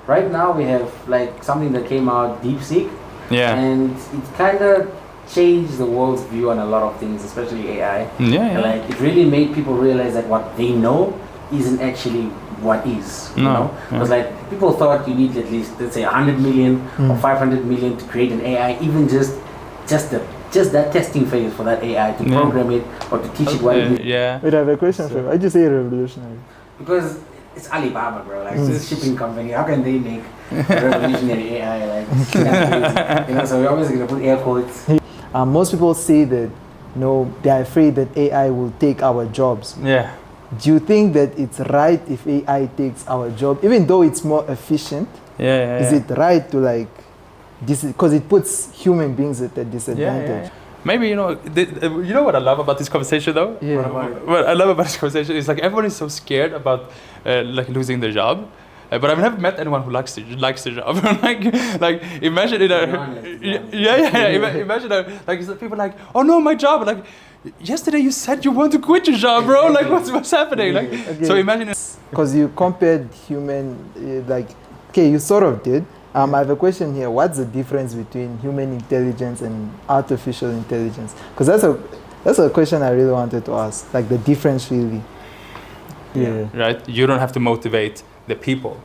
Right now we have like something that came out, DeepSeek, and it kind of changed the world's view on a lot of things, especially AI. And like it really made people realize that what they know isn't actually what is. You know, because like people thought you need at least, let's say, 100 million or 500 million to create an AI, even just that testing phase for that AI to program it or to teach it what it is. Wait, I have a question for you. Why'd you say revolutionary? Because it's Alibaba, bro. Like, it's a shipping company. How can they make a revolutionary AI? Like, you know, so we're always going to put air quotes. Most people say that, you know, they're afraid that AI will take our jobs. Do you think that it's right if AI takes our job, even though it's more efficient? Is it right to like, because it puts human beings at a disadvantage? Maybe, you know what I love about this conversation though? What I love about this conversation is like everyone is so scared about like losing their job. But I've never met anyone who likes the job. like imagine it. Imagine like people like, oh no, my job. Like yesterday you said you want to quit your job, bro. Like what's happening? Like so imagine it. Because you compared human, like okay, you sort of did. I have a question here. What's the difference between human intelligence and artificial intelligence? Because that's a question I really wanted to ask. Like the difference really. Right. You don't have to motivate the people.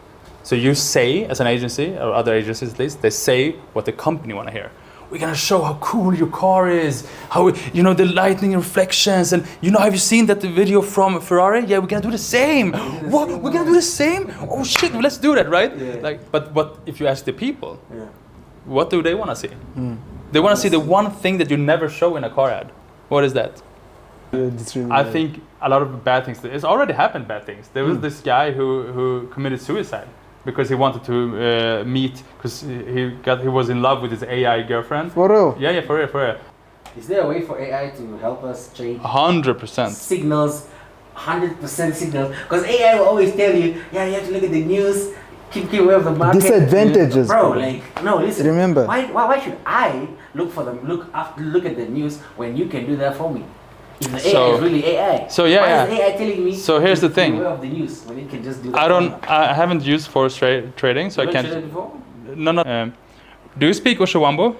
So you say, as an agency, or other agencies at least, they say what the company want to hear. We're gonna show how cool your car is, how the lightning reflections, and have you seen that video from Ferrari? Yeah, we're gonna do the same. What? We're gonna do the same? Oh shit, well, let's do that, right? Like, but what if you ask the people? What do they want to see? They want to see the one thing that you never show in a car ad. What is that? Really I think a lot of bad things. It's already happened. Bad things. There was this guy who committed suicide because he wanted to meet, because he was in love with his AI girlfriend. For real? Yeah, for real. Is there a way for AI to help us change 100% signals, 100% signals? Because AI will always tell you, you have to look at the news, keep away of the market. Disadvantages, bro. Like, no, listen. Remember, why should I look at the news when you can do that for me? If the AI is really AI. So why is AI telling me? So here's the thing. Away of the news when it can just do that. I haven't used force trading, so I can't. Traded before? No. Do you speak Oshiwambo?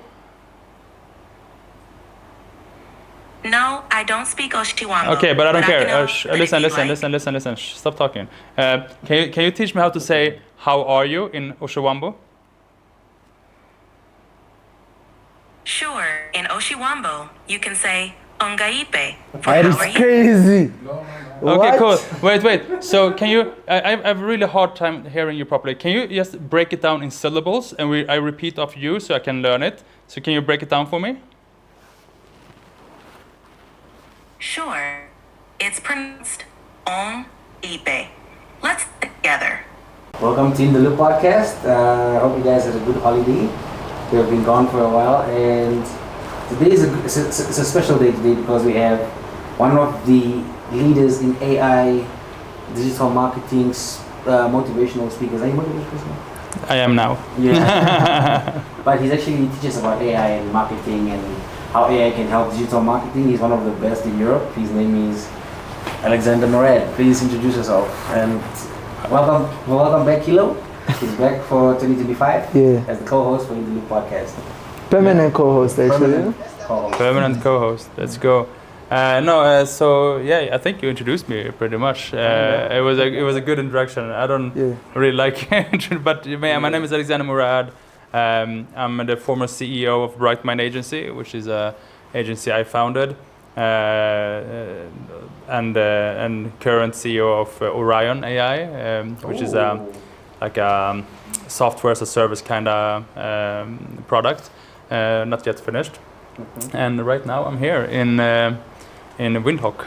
No, I don't speak Oshiwambo. Okay, but I don't care. Listen. Stop talking. Can you teach me how to say "How are you" in Oshiwambo? Sure. In Oshiwambo, you can say "Ongaipe" for that how is are you. crazy. Okay, cool. Wait. So can you? I have a really hard time hearing you properly. Can you just break it down in syllables, and I repeat after you so I can learn it? So can you break it down for me? Sure. It's pronounced "Ongaipe." Let's get together. Welcome to In the Loop podcast. Hope you guys had a good holiday. We have been gone for a while, and today is a special day today because we have one of the leaders in AI, digital marketing, motivational speakers. Are you motivational? I am now. Yeah. But he teaches about AI and marketing and how AI can help digital marketing. He's one of the best in Europe. His name is Alexander Morad. Please introduce yourself. And welcome back, Kilo. He's back for 2025 as the co-host for In the Loop podcast. Permanent co-host, actually. Permanent co-host. Let's go. So I think you introduced me pretty much. It was a good introduction. I don't really like it, but my name is Alexander Morad. I'm the former CEO of Bright Mind Agency, which is an agency I founded, and current CEO of Orion AI, which is like a software as a service kind of product, not yet finished. And right now I'm here in Windhoek.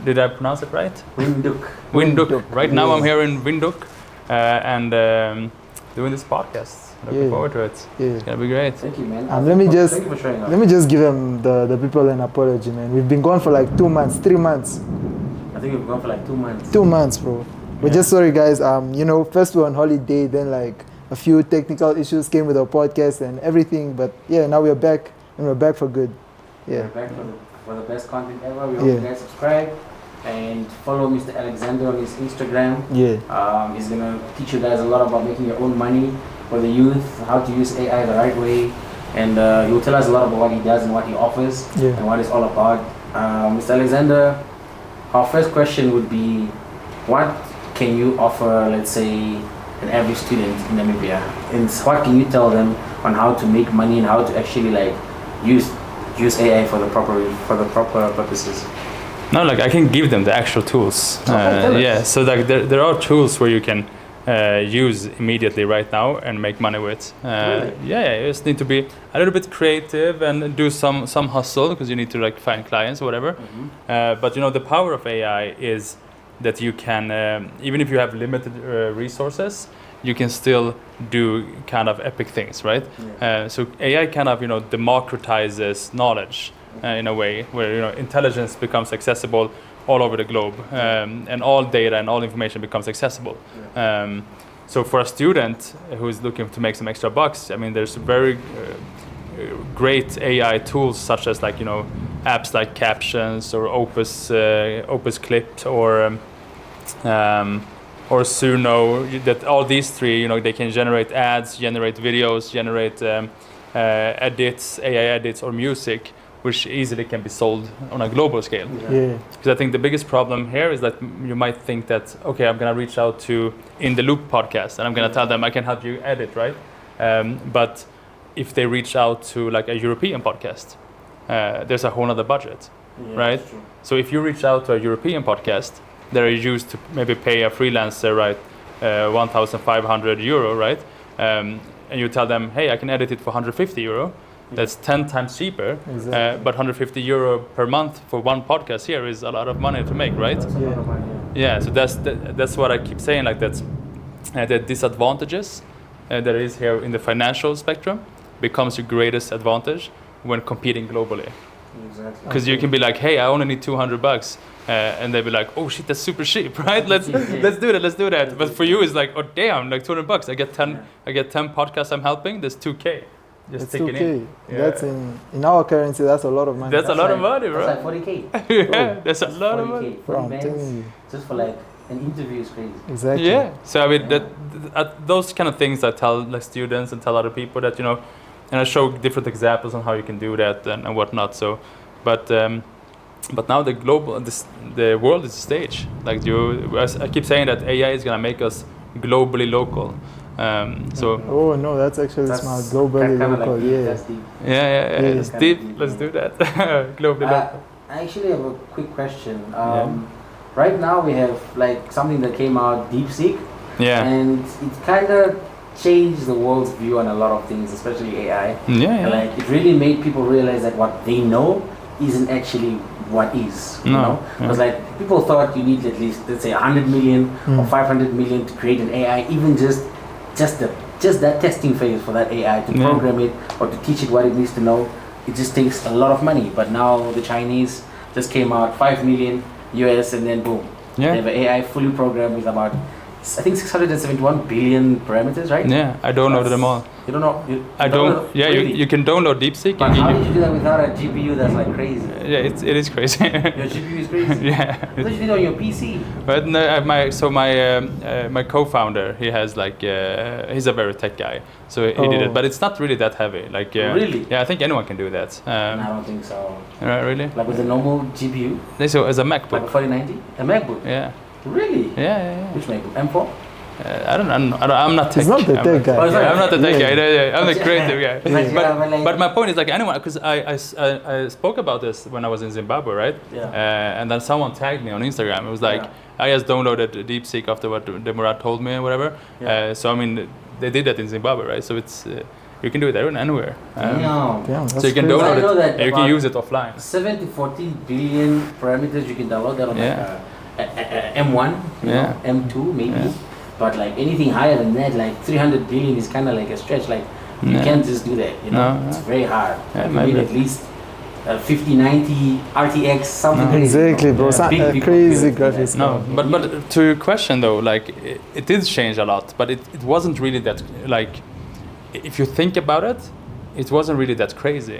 Did I pronounce it right? Windhoek. Right now I'm here in Windhoek and doing this podcast. Looking forward to it. It's gonna be great. Thank you, man. Let me Thank you for showing up. Let me just give them the people an apology, man. We've been gone for like 2 months, 3 months. I think we've gone for like 2 months. 2 months, bro. We're just sorry, guys. First we were on holiday, then like a few technical issues came with our podcast and everything. But now we're back, and we're back for good. We're back for the best content ever. We hope you guys subscribe, and follow Mr. Alexander on his Instagram. Yeah. He's gonna teach you guys a lot about making your own money for the youth, how to use AI the right way, and he will tell us a lot about what he does and what he offers and what it's all about. Mr. Alexander, our first question would be, what can you offer, let's say, an average student in Namibia? And what can you tell them on how to make money and how to actually like use AI for the proper purposes? No, like I can give them the actual tools. So like there are tools where you can use immediately right now and make money with. Really? You just need to be a little bit creative and do some hustle, because you need to like find clients or whatever. But you know, the power of AI is that you can, even if you have limited resources, you can still do kind of epic things, right? So AI kind of, you know, democratizes knowledge in a way where, you know, intelligence becomes accessible all over the globe, and all data and all information becomes accessible. So for a student who is looking to make some extra bucks, I mean, there's very great AI tools such as, like, you know, apps like Captions or Opus Clip or Suno. That all these three, you know, they can generate ads, generate videos, generate edits, AI edits or music, which easily can be sold on a global scale. Because I think the biggest problem here is that you might think that, okay, I'm gonna reach out to In the Loop podcast and I'm gonna tell them I can help you edit, right? But if they reach out to like a European podcast, there's a whole other budget, right? So if you reach out to a European podcast, they're used to maybe pay a freelancer, right, 1,500 euro, right? And you tell them, hey, I can edit it for 150 euro. That's 10 times cheaper, but 150 euro per month for one podcast here is a lot of money to make, right? That's a lot of money. So that's what I keep saying, like that's the disadvantages there is here in the financial spectrum becomes your greatest advantage when competing globally. Because you can be like, hey, I only need 200 bucks. And they'll be like, oh shit, that's super cheap, right? Let's do that. But for you, it's like, oh damn, like 200 bucks. I get 10 podcasts I'm helping. There's 2K. Just it's 2K. That's in our currency. That's a lot of money. That's a lot of money, bro. That's like 40K. That's a lot of money. For events, just for like an interview is crazy. Exactly. Yeah. So I mean, those kind of things I tell like students and tell other people that, you know, and I show different examples on how you can do that and whatnot. So, but now the world is a stage. Like I keep saying that AI is gonna make us globally local. Oh no, that's smart. Globally local, That's deep. It's deep. Let's do that. Globally local. I actually have a quick question. Right now we have like something that came out, DeepSeek, and it kind of changed the world's view on a lot of things, especially AI. And like it really made people realize that what they know isn't actually what is. You know, because like people thought you need at least, let's say, 100 million or 500 million to create an AI, even just that testing phase for that AI to program it or to teach it what it needs to know. It just takes a lot of money. But now the Chinese just came out 5 million US, and then boom, they have an AI fully programmed with about, I think, 671 billion parameters, right? Yeah, I downloaded them all. You don't know? You can download DeepSeek. But how did you do that without a GPU that's like crazy? Yeah, it is crazy. Your GPU is crazy? Yeah. I thought you did it on your PC. But no, my co-founder, he has like, he's a very tech guy. So he did it, but it's not really that heavy. Like really? Yeah, I think anyone can do that. I don't think so. Really? Like with a normal GPU? So as a MacBook. Like a 4090? A MacBook? Yeah. Really? Yeah. Which MacBook? M4? I don't know. I'm not tech. He's not the tech guy. I'm not the tech guy. I'm the creative guy. But my point is like anyone, because I spoke about this when I was in Zimbabwe, right? And then someone tagged me on Instagram. It was like I just downloaded DeepSeek after what the Morad told me and whatever. So I mean, they did that in Zimbabwe, right? So it's you can do it anywhere. So you can download it and you can use it offline. 7 to 14 billion parameters you can download that on like M1, M2 maybe. But like anything higher than that, like 300 billion is kind of like a stretch. Like you can't just do that, you know. It's very hard. You need at least 5090 RTX, something crazy. Exactly, bro. Crazy graphics. No, but to your question though, like it did change a lot, but it wasn't really that, like, if you think about it, it wasn't really that crazy.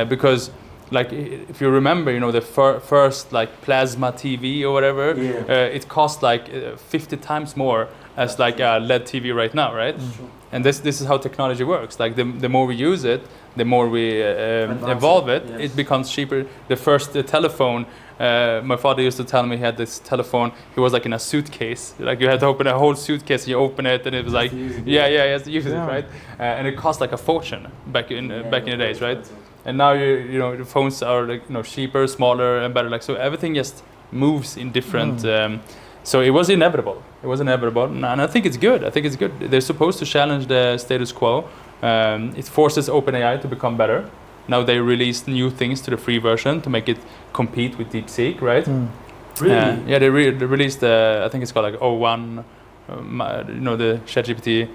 Because like if you remember, the first like plasma TV or whatever, it cost like 50 times more as like a LED TV right now, right? And this is how technology works. Like the more we use it, the more we evolve it, it becomes cheaper. The first telephone, my father used to tell me he had this telephone. He was like in a suitcase. Like you had to open a whole suitcase. You open it, and it was like, he has to use it, right? And it cost like a fortune back in the days, right? And now the phones are like cheaper, smaller, and better. Like so, everything just moves in different. So it was inevitable. And I think it's good. They're supposed to challenge the status quo. It forces OpenAI to become better. Now they released new things to the free version to make it compete with DeepSeek, right? Really? They released I think it's called like O1, the ChatGPT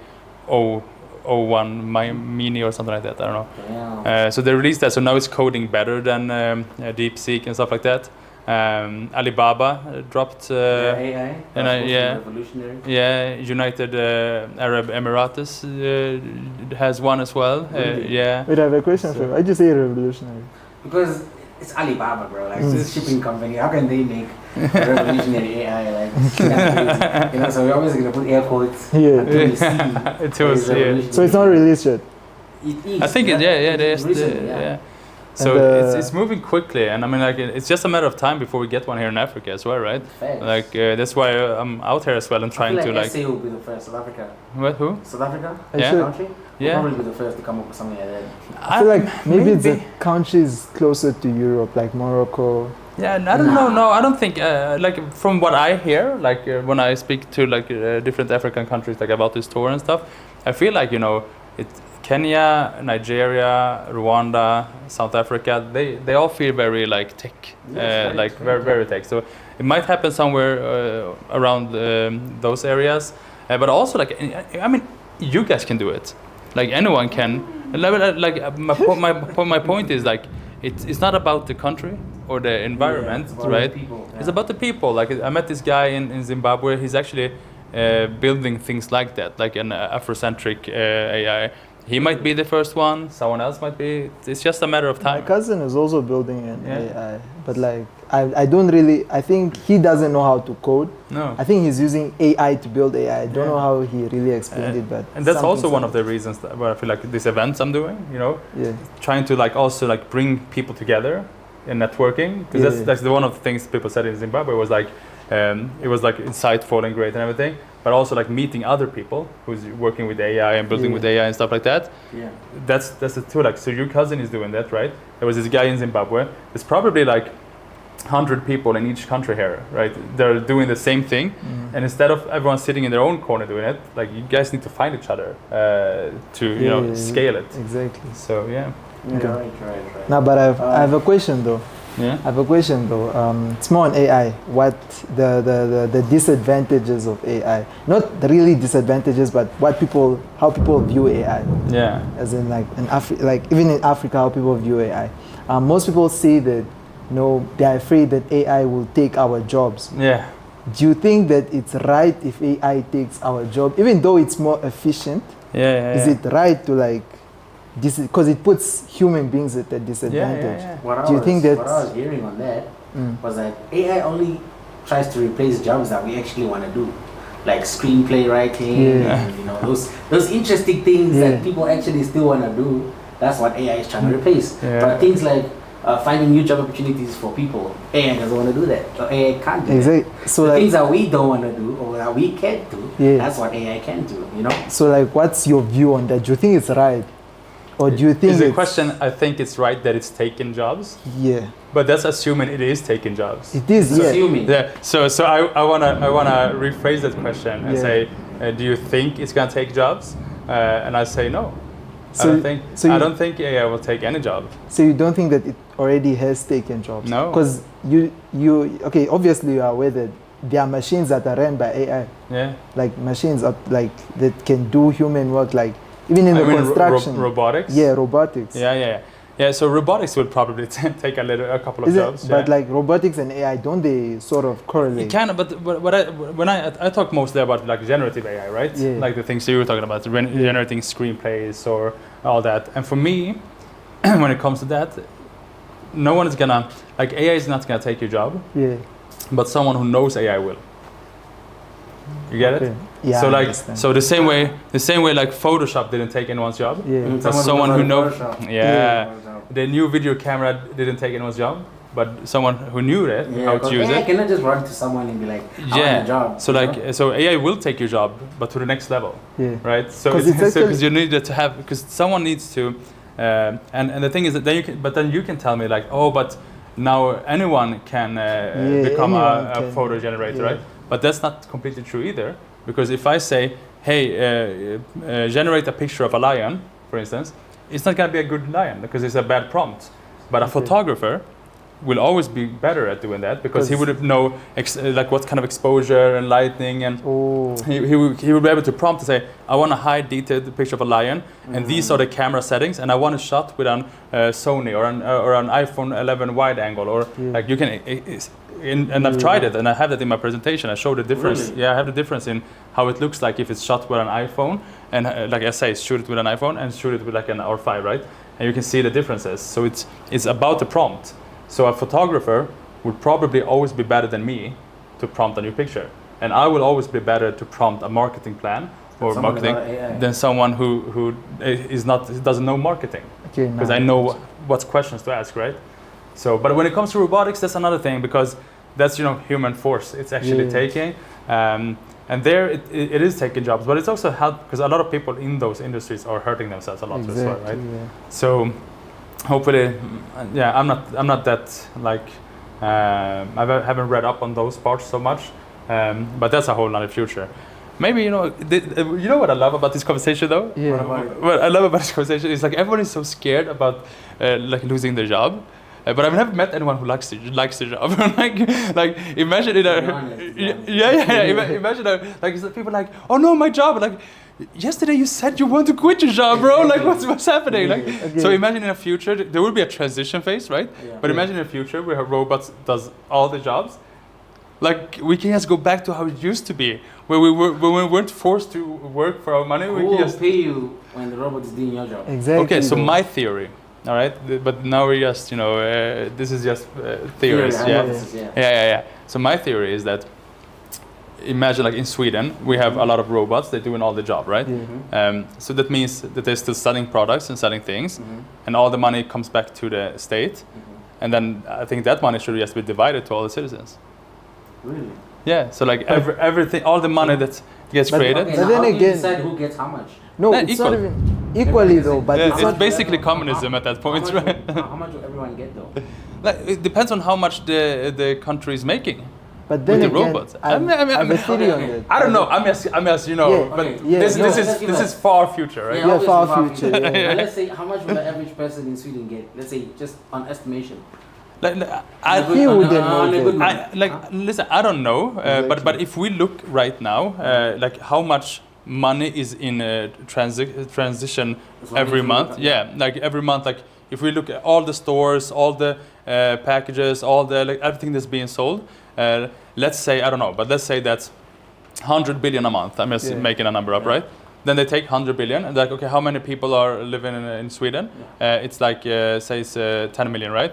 O1 Mini or something like that. I don't know. So they released that. So now it's coding better than DeepSeek and stuff like that. Alibaba dropped AI. Revolutionary. Yeah, United Arab Emirates has one as well. Really? Wait, I have a question for you. Why did you say revolutionary? Because it's Alibaba, bro. Like it's a shipping company. How can they make a revolutionary AI? Like so we're always gonna put air quotes. Until we see. So it's not released yet. It is. I think yeah. So it's moving quickly, and I mean, like it's just a matter of time before we get one here in Africa as well, right? Thanks. Like that's why I'm out here as well and trying to like. SA will be the first. South Africa. What? Who? South Africa. Country. Will probably be the first to come up with something like that. I feel like maybe it's the countries closer to Europe, like Morocco. Yeah, I don't know. No, I don't think. Like from what I hear, like when I speak to like different African countries, like about this tour and stuff, I feel like Kenya, Nigeria, Rwanda, South Africa, they all feel very like tech, very, very tech. So it might happen somewhere around those areas, but also like, I mean, you guys can do it. Like anyone can. Like my point is like, it's not about the country or the environment, right? It's about the people. Like I met this guy in Zimbabwe. He's actually building things like that, like an Afrocentric AI. He might be the first one, someone else might be. It's just a matter of time. My cousin is also building an AI, but like I think he doesn't know how to code. No. I think he's using AI to build AI. I don't know how he really explained it, but and that's also one of the reasons where I feel like these events I'm doing, trying to like also like bring people together in networking, because that's one of the things people said in Zimbabwe was like it was like insightful and great and everything, but also like meeting other people who's working with AI and building with AI and stuff like that. Yeah. That's the two. Like, so your cousin is doing that, right? There was this guy in Zimbabwe. There's probably like 100 people in each country here, right? They're doing the same thing, and instead of everyone sitting in their own corner doing it, like you guys need to find each other to scale it. Exactly. So yeah. Okay. Right. No, but I have a question though. Yeah. I have a question though. It's more on AI. What the disadvantages of AI? Not really disadvantages, but how people view AI. Yeah. As in like even in Africa, how people view AI. Most people say that they're afraid that AI will take our jobs. Yeah. Do you think that it's right if AI takes our job, even though it's more efficient? Is it right to like? Because it puts human beings at a disadvantage. What I was hearing on that was that AI only tries to replace jobs that we actually want to do, like screenplay writing, and those interesting things that people actually still want to do. That's what AI is trying to replace. But things like finding new job opportunities for people, AI doesn't want to do that. So AI can't do that. So the things that we don't want to do or that we can't do, that's what AI can do. So like, what's your view on that? Do you think it's right? Or do you think it's a question? I think it's right that it's taken jobs. Yeah. But that's assuming it is taking jobs. It is. Assuming. Yeah. So I wanna rephrase that question and say, do you think it's gonna take jobs? And I say no. I don't think AI will take any job. So you don't think that it already has taken jobs? No. Because obviously you are aware that there are machines that are run by AI. Yeah. Like machines that can do human work, like. Even in the construction. Robotics? Yeah, robotics. Yeah, so robotics will probably take a couple of jobs. But like robotics and AI, don't they sort of correlate? It can, but when I talk mostly about like generative AI, right? Yeah. Like the things you were talking about, generating screenplays or all that. And for me, when it comes to that, no one is gonna, like AI is not gonna take your job. Yeah. But someone who knows AI will. You get it? Yeah. So like, so the same way like Photoshop didn't take anyone's job. Yeah. That's someone who knows. Yeah. The new video camera didn't take anyone's job, but someone who knew it, how to use AI it. cannot just run to someone and be like, I want a job. So like, so AI will take your job, but to the next level. Yeah. Right. So because you need to have, because someone needs to, and the thing is that then you can tell me like, oh, but now anyone can become a photo generator, right? But that's not completely true either, because if I say, hey, generate a picture of a lion, for instance, it's not going to be a good lion because it's a bad prompt. But a photographer will always be better at doing that because he would know like what kind of exposure and lighting, and he will be able to prompt to say, I want a high detailed picture of a lion, and these are the camera settings, and I want a shot with an Sony or an iPhone 11 wide angle, or like you can. And I've tried it, and I have that in my presentation. I show the difference. Really? Yeah, I have the difference in how it looks like if it's shot with an iPhone, and like I say, shoot it with an iPhone and shoot it with like an R5, right? And you can see the differences. So it's about the prompt. So a photographer would probably always be better than me to prompt a new picture, and I will always be better to prompt a marketing plan or marketing than someone who doesn't know marketing, because I know what questions to ask, right? So, but when it comes to robotics, that's another thing, because that's human force. It's actually taking, and there it is taking jobs, but it's also helped because a lot of people in those industries are hurting themselves a lot as well, right? Yeah. So, hopefully, I'm not that like I haven't read up on those parts so much, but that's a whole nother future. Maybe you know what I love about this conversation though. Yeah. What I love about this conversation is like everyone is so scared about like losing their job. But I've never met anyone who likes the job. like imagine in a imagine like people like, oh no, my job, like yesterday you said you want to quit your job, bro. Like what's happening? Like so imagine in the future there will be a transition phase, right? But imagine in the future where robots does all the jobs. Like we can just go back to how it used to be, where we weren't forced to work for our money. Who will pay you when the robot is doing your job? Exactly. Okay, so my theory. All right, but now we're just, this is just theories. Yeah. So my theory is that, imagine like in Sweden, we have a lot of robots, they're doing all the job, right? Mm-hmm. So that means that they're still selling products and selling things, and all the money comes back to the state, and then I think that money should just be divided to all the citizens. Really? Yeah, so like everything, all the money that gets created. Okay, but then again, decide who gets how much? No, it's not even equally though. But it's basically communism at that point, right? How much will everyone get though? Like it depends on how much the country is making. But then with again, the robots. I'm a theory on that. I don't know. I'm just this is far future, right? Yeah, far future. But let's say, how much will the average person in Sweden get? Let's say just on estimation. Listen, I don't know, but if we look right now, like how much money is in transition every month, like every month, like if we look at all the stores, all the packages, all the like everything that's being sold, let's say I don't know, but let's say that's 100 billion a month. I'm just making a number up, right? Then they take 100 billion and like, okay, how many people are living in Sweden? It's like, say it's 10 million, right?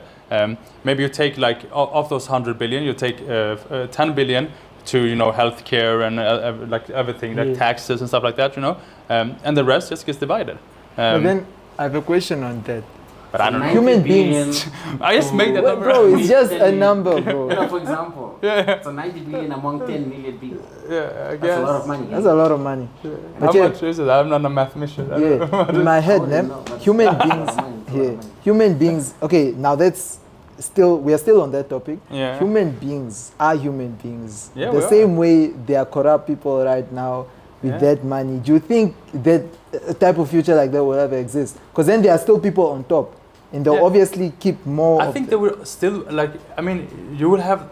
Maybe you take like, of those 100 billion, you take 10 billion to, healthcare and like everything, like taxes and stuff like that, and the rest just gets divided. But then I have a question on that. But I don't know. Human beings. I just made that number. Bro, it's just a number, bro. For example, so 90 billion among 10 million people. Yeah, I guess. That's a lot of money. That's a lot of money. Yeah. How much is it? I'm not a mathematician. In my head, human beings. Okay, now we are still on that topic. Yeah. Human beings are human beings. Yeah, the same way they are corrupt people right now with that money. Do you think that a type of future like that will ever exist? Because then there are still people on top. And they'll obviously keep more. I think they will still you will have.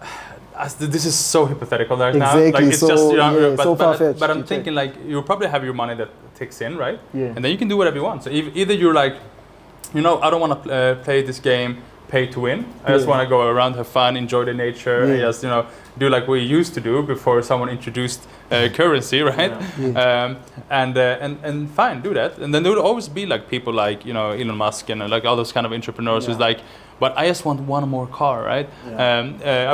This is so hypothetical right now. Like it's so, just far-fetched. But I'm thinking like you'll probably have your money that ticks in, right? Yeah. And then you can do whatever you want. So either you're like, I don't want to play this game. pay to win. I just want to go around, have fun, enjoy the nature, and just do like we used to do before someone introduced currency, right? And fine, do that. And then there will always be like people like Elon Musk and like all those kind of entrepreneurs who's like, but I just want one more car, right?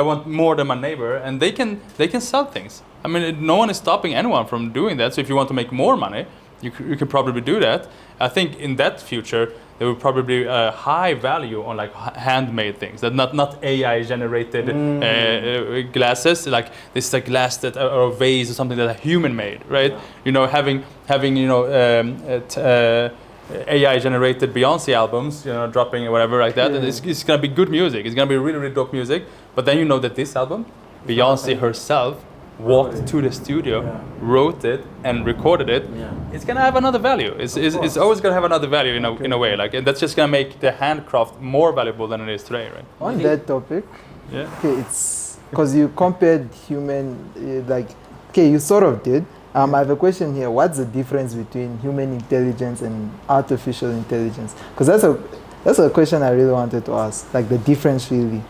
I want more than my neighbor, and they can sell things. I mean, no one is stopping anyone from doing that. So if you want to make more money, you can probably do that. I think in that future there will probably be a high value on like handmade things, that not AI generated glasses. Like this is a glass that or a vase or something that a human made, right? Having AI generated Beyonce albums, dropping or whatever like that. It's gonna be good music. It's gonna be really, really dope music. But then that this album, Beyonce herself walked to the studio, wrote it, and recorded it. It's gonna have another value. It's always gonna have another value in a way. Like, and that's just gonna make the handcraft more valuable than it is today, right? On that topic, okay, it's because you compared human, you sort of did. I have a question here. What's the difference between human intelligence and artificial intelligence? Because that's a question I really wanted to ask. Like the difference, really.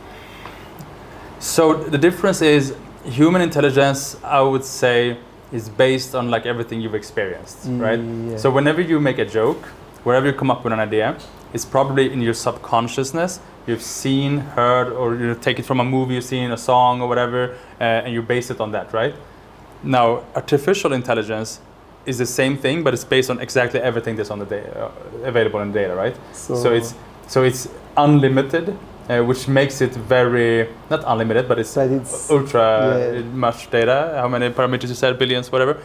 So the difference is human intelligence, I would say, is based on like everything you've experienced, right? So whenever you make a joke, wherever you come up with an idea, it's probably in your subconsciousness. You've seen, heard, or you take it from a movie, you've seen a song or whatever, and you base it on that, right? Now, artificial intelligence is the same thing, but it's based on exactly everything that's on the data, available in the data, right? So it's unlimited, which makes it very, not unlimited, but it's ultra much data. How many parameters you said? Billions, whatever.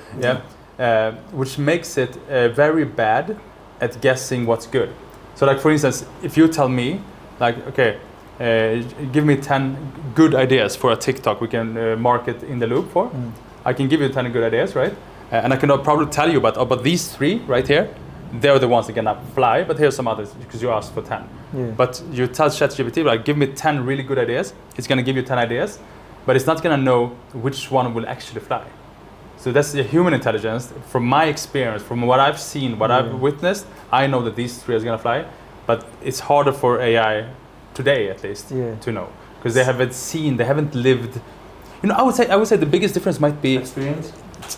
Which makes it very bad at guessing what's good. So like, for instance, if you tell me, like, okay, give me 10 good ideas for a TikTok we can market in the loop for. I can give you 10 good ideas, right? And I can probably tell you about these 3 right here. They're the ones that can fly, but here's some others because you asked for 10. But you tell ChatGPT, like, give me 10 really good ideas. It's gonna give you 10 ideas, but it's not gonna know which one will actually fly. So that's the human intelligence. From my experience, from what I've seen, what I've witnessed, I know that these 3 are gonna fly, but it's harder for AI today, at least, to know, because they haven't lived. I would say the biggest difference might be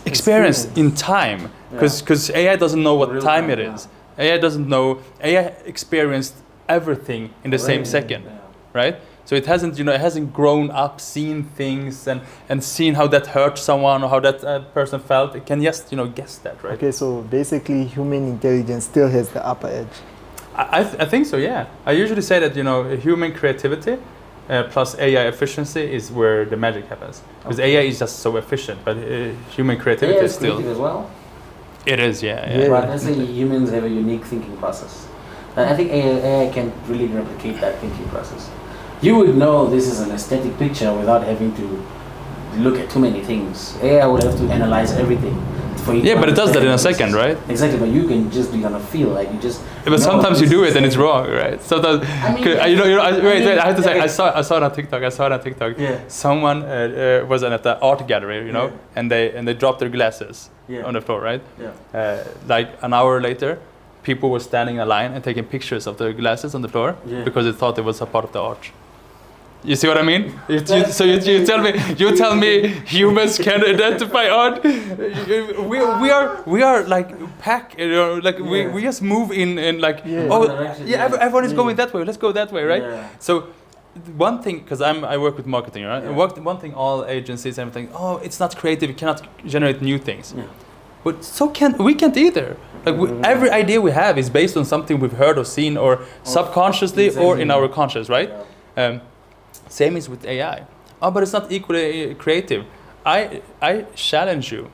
experience in time, because AI doesn't know what time it is. AI doesn't know. AI experienced everything in the same second, right? So it hasn't grown up, seen things, and seen how that hurt someone or how that person felt. It can just guess that, right? Okay, so basically, human intelligence still has the upper edge. I think so. Yeah, I usually say that human creativity plus AI efficiency is where the magic happens. Because AI is just so efficient, but human creativity is still. As well. It is, yeah. But I say humans have a unique thinking process. And I think AI can really replicate that thinking process. You would know this is an aesthetic picture without having to look at too many things. AI would have to analyze everything. But it does that in a second, right? Exactly, but you can just be gonna feel like you just. But sometimes you do it and it's wrong, right? Sometimes, wait. I have to say, I saw it on TikTok. Yeah. Someone was at the art gallery, and they dropped their glasses on the floor, right? Yeah. Like an hour later, people were standing in a line and taking pictures of their glasses on the floor because they thought it was a part of the art. You see what I mean? You tell me humans can identify art. We are like pack, we just move in like everyone is going that way. Let's go that way, right? Yeah. So one thing, because I work with marketing, right? Yeah. One thing all agencies and everything. Oh, it's not creative. You cannot generate new things. Yeah. But we can't either. Like every idea we have is based on something we've heard or seen or subconsciously or in our conscious, right? Yeah. Same is with AI. Oh, but it's not equally creative. I challenge you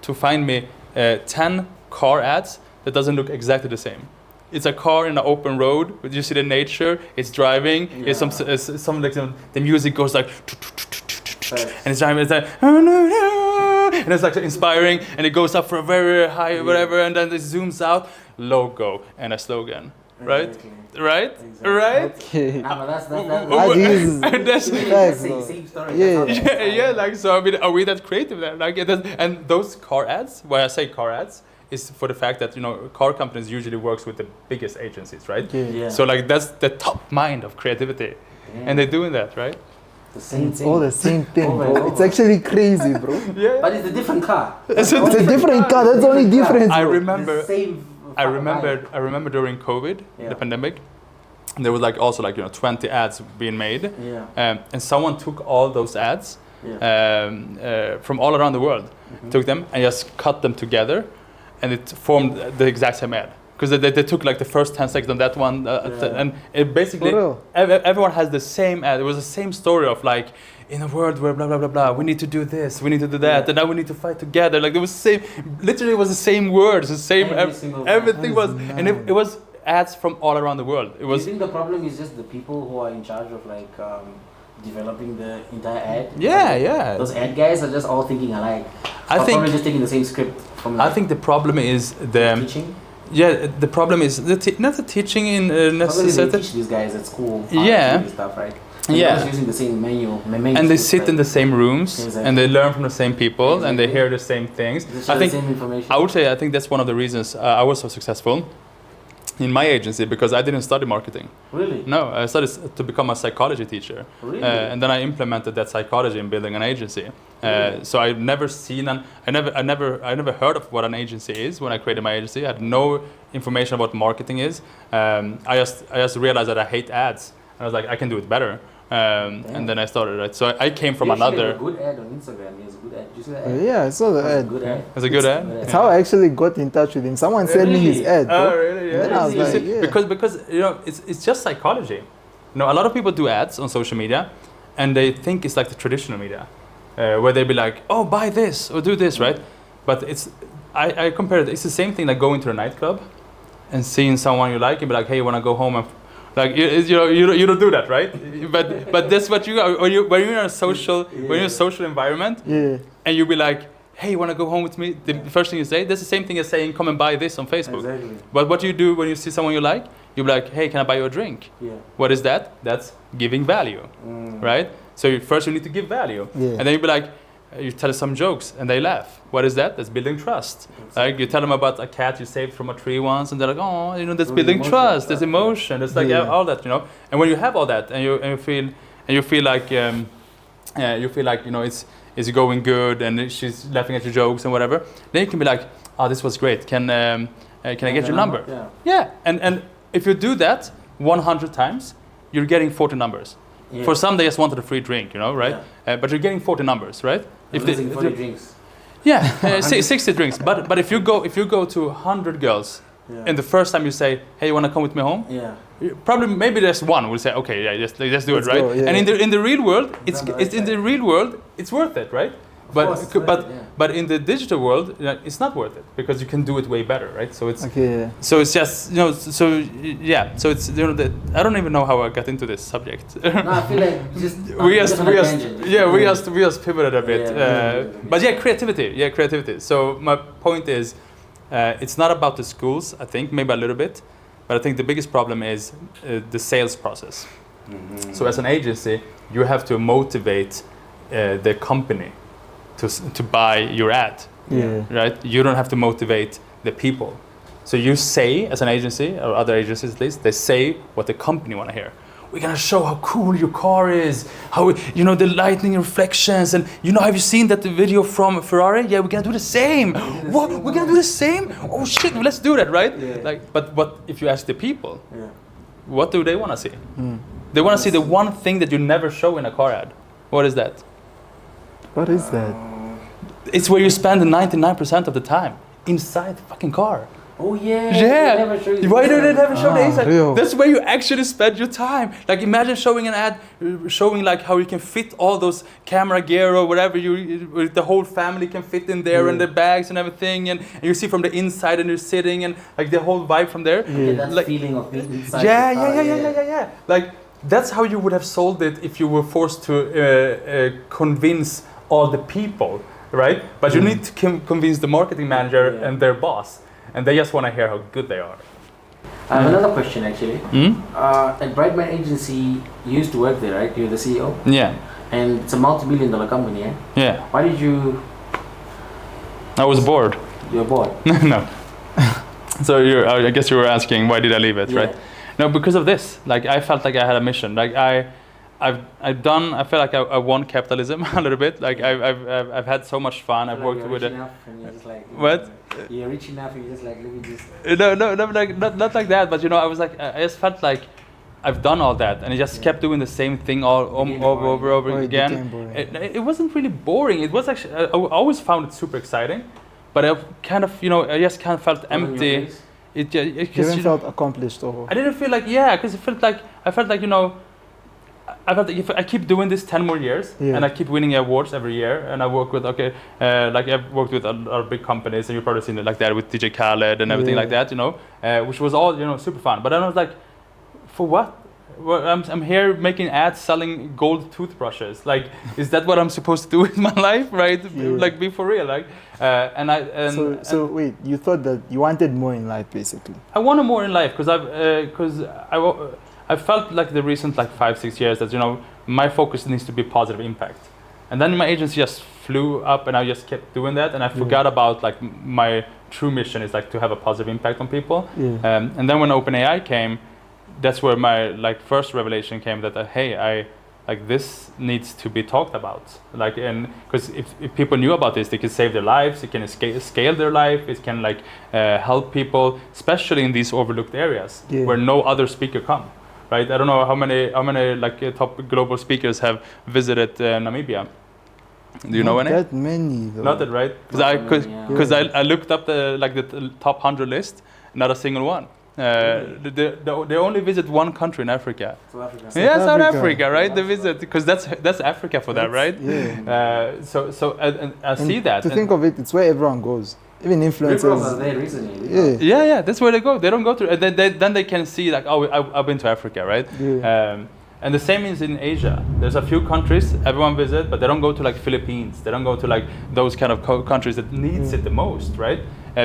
to find me 10 car ads that doesn't look exactly the same. It's a car in an open road. You see the nature. It's driving. Yeah. It's some like the music goes like, and it's driving. It's like, and it's like inspiring. And it goes up for a very high whatever, and then it zooms out. Logo and a slogan. Right? Exactly. Right? Exactly. Right? Okay. That's same story. Yeah. Like, so I mean, are we that creative then? Like, and those car ads, when I say car ads, is for the fact that, car companies usually works with the biggest agencies, right? Yeah. So like that's the top mind of creativity. And they're doing that, right? The same thing. All the same thing, bro. It's actually crazy, bro. Yeah. But it's a different car. It's a different car. That's the only difference. I remember during COVID, the pandemic, there was like also like 20 ads being made, and someone took all those ads from all around the world, took them and just cut them together, and it formed the exact same ad. Because they took like the first 10 seconds on that one, and it basically everyone has the same ad. It was the same story of like, in a world where blah blah blah blah, we need to do this, we need to do that, and now we need to fight together. Like there was literally it was the same words, the same everything was, and it was ads from all around the world. It was. Do you think the problem is just the people who are in charge of like developing the entire ad? Yeah. Those ad guys are just all thinking alike. I think probably just taking the same script from. Like, I think the problem is the teaching. Yeah, the problem is not the teaching in necessarily. They teach these guys at school. Stuff, right? And using the same manual. And they sit in the same rooms and they learn from the same people and they hear the same things. I think the same information. I think that's one of the reasons I was so successful in my agency, because I didn't study marketing. Really? No, I studied to become a psychology teacher. Really? And then I implemented that psychology in building an agency. So I've never seen I never heard of what an agency is when I created my agency. I had no information about what marketing is. I just realized that I hate ads. And I was like, I can do it better. And then I started, right? So I came from another. A good ad on Instagram. He has a good ad. Did you see that ad? Yeah, I saw the ad. It's a good ad. It's how I actually got in touch with him. Someone sent me his ad. Bro. Oh, really? Yeah. Then I was like, Because it's just psychology. A lot of people do ads on social media, and they think it's like the traditional media, where they be like, oh, buy this or do this, right? But I compare it. It's the same thing like going to a nightclub and seeing someone you like and be like, hey, you want to go home and like you don't do that, right? But that's what you are when you're in a social environment, and you be like, hey, you want to go home with me? The first thing you say, that's the same thing as saying, come and buy this on Facebook. Exactly. But what do you do when you see someone you like? You be like, hey, can I buy you a drink? Yeah. What is that? That's giving value, right? So first you need to give value, and then you be like, you tell some jokes and they laugh. What is that? That's building trust. Like you tell them about a cat you saved from a tree once, and they're like, oh, that's building trust. There's emotion. It's like all that, And when you have all that, and you feel like it's going good, and she's laughing at your jokes and whatever, then you can be like, oh, this was great. Can I get your number? Yeah. And if you do that 100 times, you're getting 40 numbers. Yeah. For some, they just wanted a free drink, right? Yeah. But you're getting 40 numbers, right? If 40 drinks. Yeah, 60 drinks. But if you go to 100 girls, and the first time you say, hey, you want to come with me home? Yeah. Probably maybe there's one will say, okay, yeah, let's do it, right? Go, yeah. And in the real world, it's worth it, right? But in the digital world, it's not worth it because you can do it way better, right? So it's so it's just so it's I don't even know how I got into this subject. No, I feel like we just pivoted a bit. But creativity. So my point is, it's not about the schools. I think maybe a little bit, but I think the biggest problem is the sales process. Mm-hmm. So as an agency, you have to motivate the company to buy your ad, right? You don't have to motivate the people. So you say, as an agency, or other agencies at least, they say what the company want to hear. We're gonna show how cool your car is, how the lightning reflections, and have you seen that video from Ferrari? Yeah, we're gonna do the same. What? We're gonna do the same? Oh shit, let's do that, right? Yeah. But if you ask the people, what do they want to see? They want to see the one thing that you never show in a car ad. What is that? What is that? It's where you spend 99% of the time inside the fucking car. Oh yeah. Yeah. Why do they never show the inside? Real. That's where you actually spend your time. Like imagine showing an ad, showing like how you can fit all those camera gear or whatever the whole family can fit in there and the bags and everything, and you see from the inside and you're sitting and like the whole vibe from there. Yeah, that feeling of being inside. Yeah. Like that's how you would have sold it if you were forced to convince all the people, right? But you need to convince the marketing manager and their boss. And they just want to hear how good they are. I have another question actually. At Brightman Agency, you used to work there, right? You're the CEO? Yeah. And it's a multi-billion-dollar company, eh? Yeah. Why did you... I was bored. You were bored? No. So I guess you were asking why did I leave it, right? No, because of this. Like I felt like I had a mission. Like I feel like I won capitalism a little bit. Like I've had so much fun. I've worked with it. What? You're rich enough and you're just like, let me just. No, like not like that. But I was like, I just felt like I've done all that, and I just kept doing the same thing over again. It wasn't really boring. It was actually I always found it super exciting, but I kind of I just kind of felt empty. You didn't felt accomplished, or I didn't feel like because I felt like I felt like if I keep doing this 10 more years and I keep winning awards every year, and I work with like I've worked with a big companies, and you've probably seen it like that with DJ Khaled and everything like that, which was all super fun. But then I was like, for what? Well, I'm here making ads selling gold toothbrushes. Like, is that what I'm supposed to do with my life, right? Like, be for real, like. So wait, you thought that you wanted more in life, basically? I wanted more in life because I felt like the recent 5-6 years that my focus needs to be positive impact, and then my agency just flew up, and I just kept doing that, and I forgot about my true mission is to have a positive impact on people. And then when OpenAI came, that's where my first revelation came that hey, this needs to be talked about, and because if people knew about this, they could save their lives, it can scale their life, it can help people, especially in these overlooked areas where no other speaker come. Right, I don't know how many top global speakers have visited Namibia. Do you know any? Not that many, though. Not that, right? Because I looked up the top 100 list, not a single one. They only visit one country in Africa. South Africa. South Africa, right? They visit because that's Africa for them, right? So I see that. To think of it, it's where everyone goes. Even influencers. Are there recently. That's where they go. They don't go to. Then they can see I've been to Africa, right? And the same is in Asia. There's a few countries everyone visit, but they don't go to Philippines. They don't go to those kind of countries that needs it the most, right?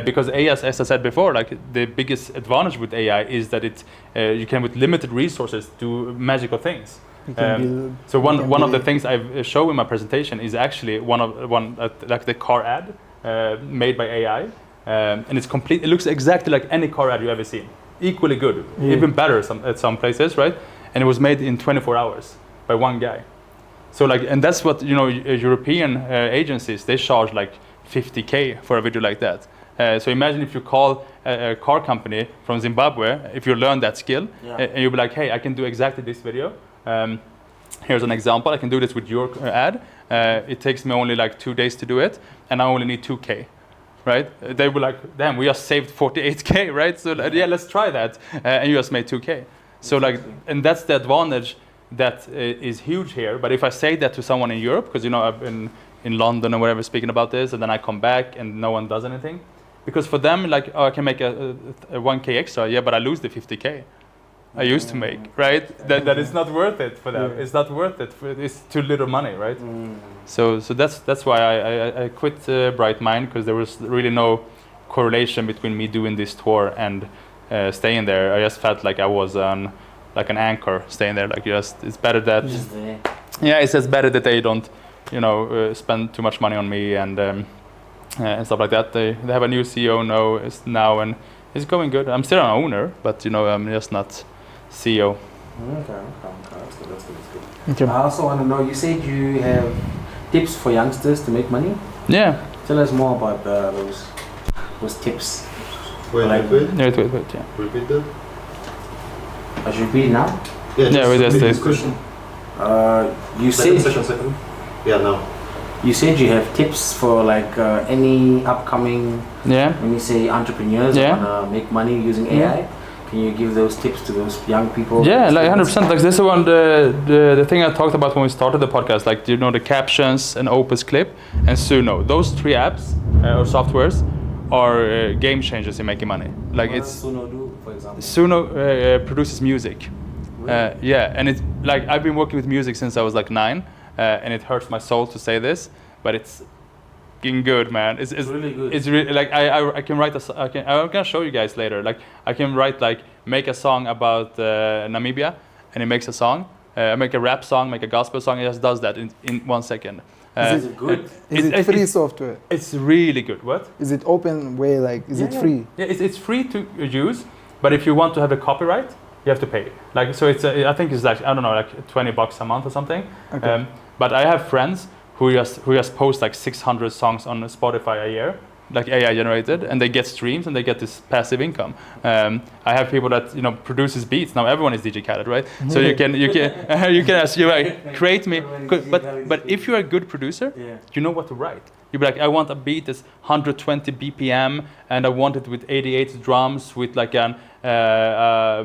Because AI, as I said before, the biggest advantage with AI is that you can with limited resources do magical things. So one of the things I show in my presentation is actually the car ad made by AI, and it's complete. It looks exactly like any car ad you ever seen. Equally good, even better at some places, right? And it was made in 24 hours by one guy. So and that's what European agencies, they charge 50K for a video like that. So imagine if you call a car company from Zimbabwe, if you learn that skill, and you'll be like, hey, I can do exactly this video. Here's an example. I can do this with your ad. It takes me only 2 days to do it, and I only need 2K, right? They were like, damn, we just saved 48K, right? So let's try that, and you just made 2K. So and that's the advantage that is huge here. But if I say that to someone in Europe, because I've been in London or wherever speaking about this, and then I come back and no one does anything, because for them I can make a 1K extra, but I lose the 50K I used to make, right? That is not worth it for them. It's not worth it. It's too little money, right? So that's why I quit Bright Mind, because there was really no correlation between me doing this tour and staying there. I just felt like I was an anchor staying there. It's better that it's just better that they don't spend too much money on me and stuff like that. They have a new CEO now and it's going good. I'm still an owner, but I'm just not CEO. Okay. That's good. Okay. I also want to know, you said you have tips for youngsters to make money? Yeah. Tell us more about those tips. Wait. Yeah. Repeat that? I should repeat it now? Yeah, we just this question. You said... Second. Yeah, now. You said you have tips for any upcoming, when you say entrepreneurs who want to make money using AI. Can you give those tips to those young people? Yeah, 100%. This is one the thing I talked about when we started the podcast. The captions and Opus Clip and Suno. Those 3 apps or softwares are game changers in making money. What does Suno do, for example? Suno produces music. Really? And it's I've been working with music since I was 9, and it hurts my soul to say this, but it's good, man. It's really good. It's really I can write I'm gonna show you guys later. I can write make a song about Namibia, and it makes a song. I make a rap song, make a gospel song. It just does that in 1 second. Is it good? Is it free software? It's really good. What? Is it open way? Like, is it free? Yeah, it's free to use, but if you want to have a copyright, you have to pay. Like, so it's I think it's like, I don't know, like $20 a month or something. Okay. But I have friends who just post like 600 songs on Spotify a year, like AI generated, and they get streams and they get this passive income. I have people that produces beats. Now everyone is DJ Khaled, right? So you can you can ask you like, create me. But if you're a good producer, you know what to write. You'd be like, I want a beat that's 120 BPM, and I want it with 88 drums with like an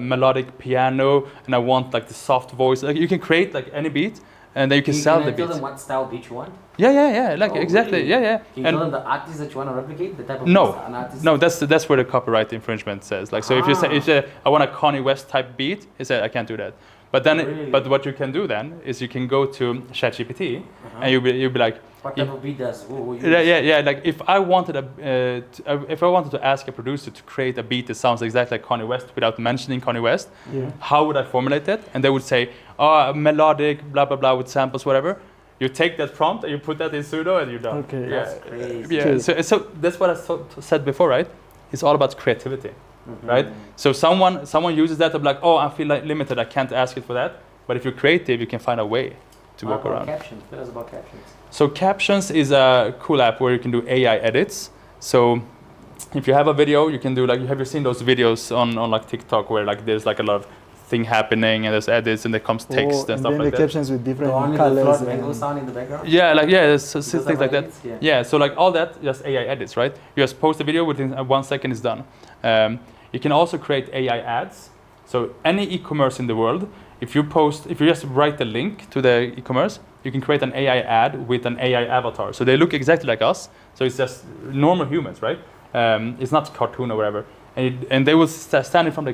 melodic piano, and I want like the soft voice. Like, you can create like any beat. And then you can sell the beats. Can you tell them what style beat you want? Yeah. Like exactly. Really? Yeah. Can you tell them the artist that you want to replicate? The type of an artist? No, that's where the copyright infringement says. Like, so if you say I want a Kanye West type beat, you say I can't do that. But then, but what you can do then is you can go to ChatGPT and you'll be like, what type of beat does? Yeah. Like if I wanted to ask a producer to create a beat that sounds exactly like Kanye West without mentioning Kanye West, how would I formulate it? And they would say, melodic, blah blah blah, with samples, whatever. You take that prompt and you put that in pseudo and you're done. Okay. That's crazy. Yeah. So that's what I said before, right? It's all about creativity. Right? So someone uses that to be like, I feel like limited, I can't ask it for that. But if you're creative, you can find a way to work around. Captions. Tell us about captions. So Captions is a cool app where you can do AI edits. So if you have a video, you can do like, have you seen those videos on like TikTok where like there's like a lot of thing happening and there's edits and there comes text and stuff like that. And then the captions with different colors. The mango sound in the background? Yeah, like things like that. Yeah, so like all that, just AI edits, right? You just post a video, within 1 second it's done. You can also create AI ads. So any e-commerce in the world, if you just write the link to the e-commerce, you can create an AI ad with an AI avatar. So they look exactly like us. So it's just normal humans, right? It's not cartoon or whatever. And they will stand in front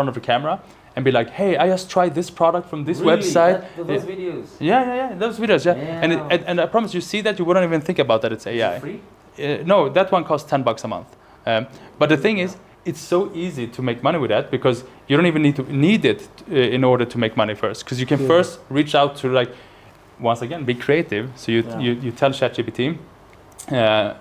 of the camera and be like, hey, I just tried this product from this website. Those videos? Yeah, those videos, yeah. And I promise you see that, you wouldn't even think about that it's AI. Is it free? No, that one costs $10 a month. But the thing is, it's so easy to make money with that because you don't even need it in order to make money first. Because you can first reach out to, like, once again, be creative. So you tell ChatGPT,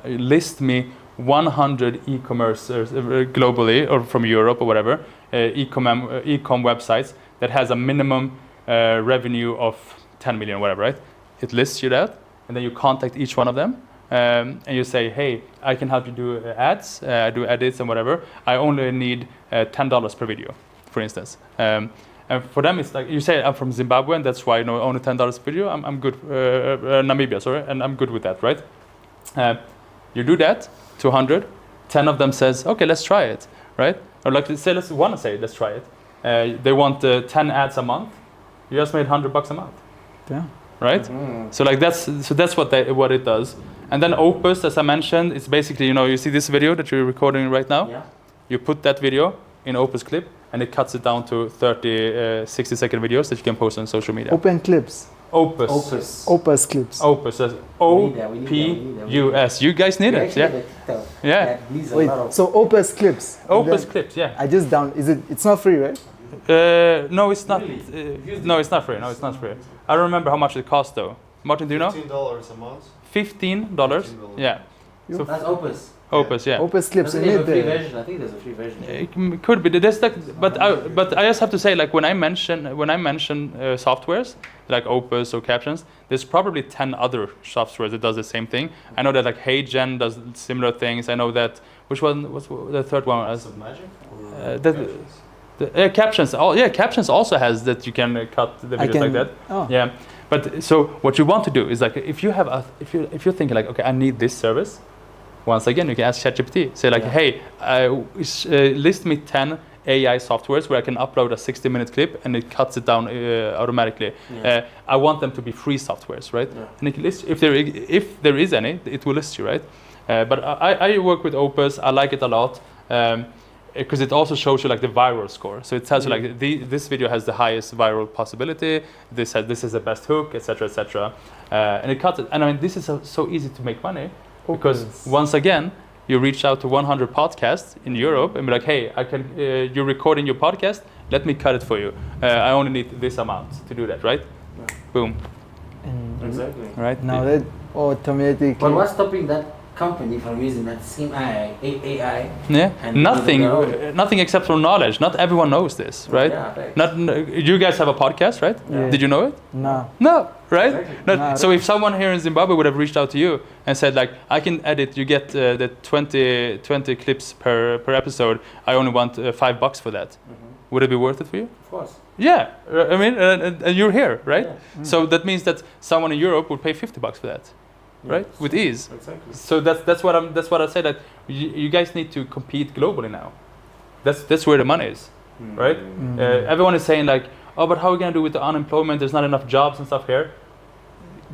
list me 100 e-commerce globally or from Europe or whatever, e-com websites that has a minimum revenue of 10 million, whatever, right? It lists you that, and then you contact each one of them. And you say, hey, I can help you do ads, do edits and whatever. I only need $10 per video, for instance. And for them, it's like, you say, I'm from Zimbabwe, and that's why only $10 per video. I'm good, Namibia, sorry, and I'm good with that, right? You do that, 200, 10 of them says, okay, let's try it, right? Or like, let's say, let's try it. They want 10 ads a month. You just made $100 a month. Yeah. Right? So like that's what it does. And then Opus, as I mentioned, it's basically, you see this video that you're recording right now? Yeah. You put that video in Opus Clip, and it cuts it down to 30, 60-second videos that you can post on social media. Open Clips. Opus. Opus Clips. Opus. O-P-U-S. You guys need it, yeah. Wait, so Opus Clips. Opus Clips, yeah. I just it's not free, right? No, it's not. No, it's not free. No, it's not free. I don't remember how much it costs though. Martin, do you know? $15 a month. $15. Yeah. So that's Opus. Opus, yeah. Opus Clips. Doesn't it have a free version? I think there's a free version. It could be. But I just have to say, like when I mention softwares like Opus or Captions, there's probably 10 other softwares that does the same thing. I know that like HeyGen does similar things. I know that what's the third one? Captions. Captions also has that you can cut the videos like that. Oh. Yeah. But so what you want to do is like if you're thinking like, okay, I need this service. Once again, you can ask ChatGPT. Say like, hey, list me 10 AI softwares where I can upload a 60-minute clip and it cuts it down automatically. Yeah. I want them to be free softwares, right? Yeah. And it can list if there is any, it will list you, right? But I work with Opus. I like it a lot because it also shows you like the viral score. So it tells you like this video has the highest viral possibility. This is the best hook, etc., etc. And it cuts it. And I mean, this is so easy to make money. Because once again, you reach out to 100 podcasts in Europe and be like, hey, you're recording your podcast, let me cut it for you. I only need this amount to do that, right? Yeah. Boom. And Exactly. Right? Now that automatically. But what's stopping that company from using that same AI? Yeah, nothing except for knowledge. Not everyone knows this, right? You guys have a podcast, right? Yeah. Did you know it? No, right? Exactly. So if someone here in Zimbabwe would have reached out to you and said like, I can edit, you get the 20 clips per episode, I only want $5 for that. Would it be worth it for you? Of course. Yeah, I mean, and you're here, right? So that means that someone in Europe would pay $50 for that. Right, with ease. Exactly. So that's what I say, that you guys need to compete globally now. That's where the money is, right? Everyone is saying like, oh, but how are we gonna do with the unemployment? There's not enough jobs and stuff here.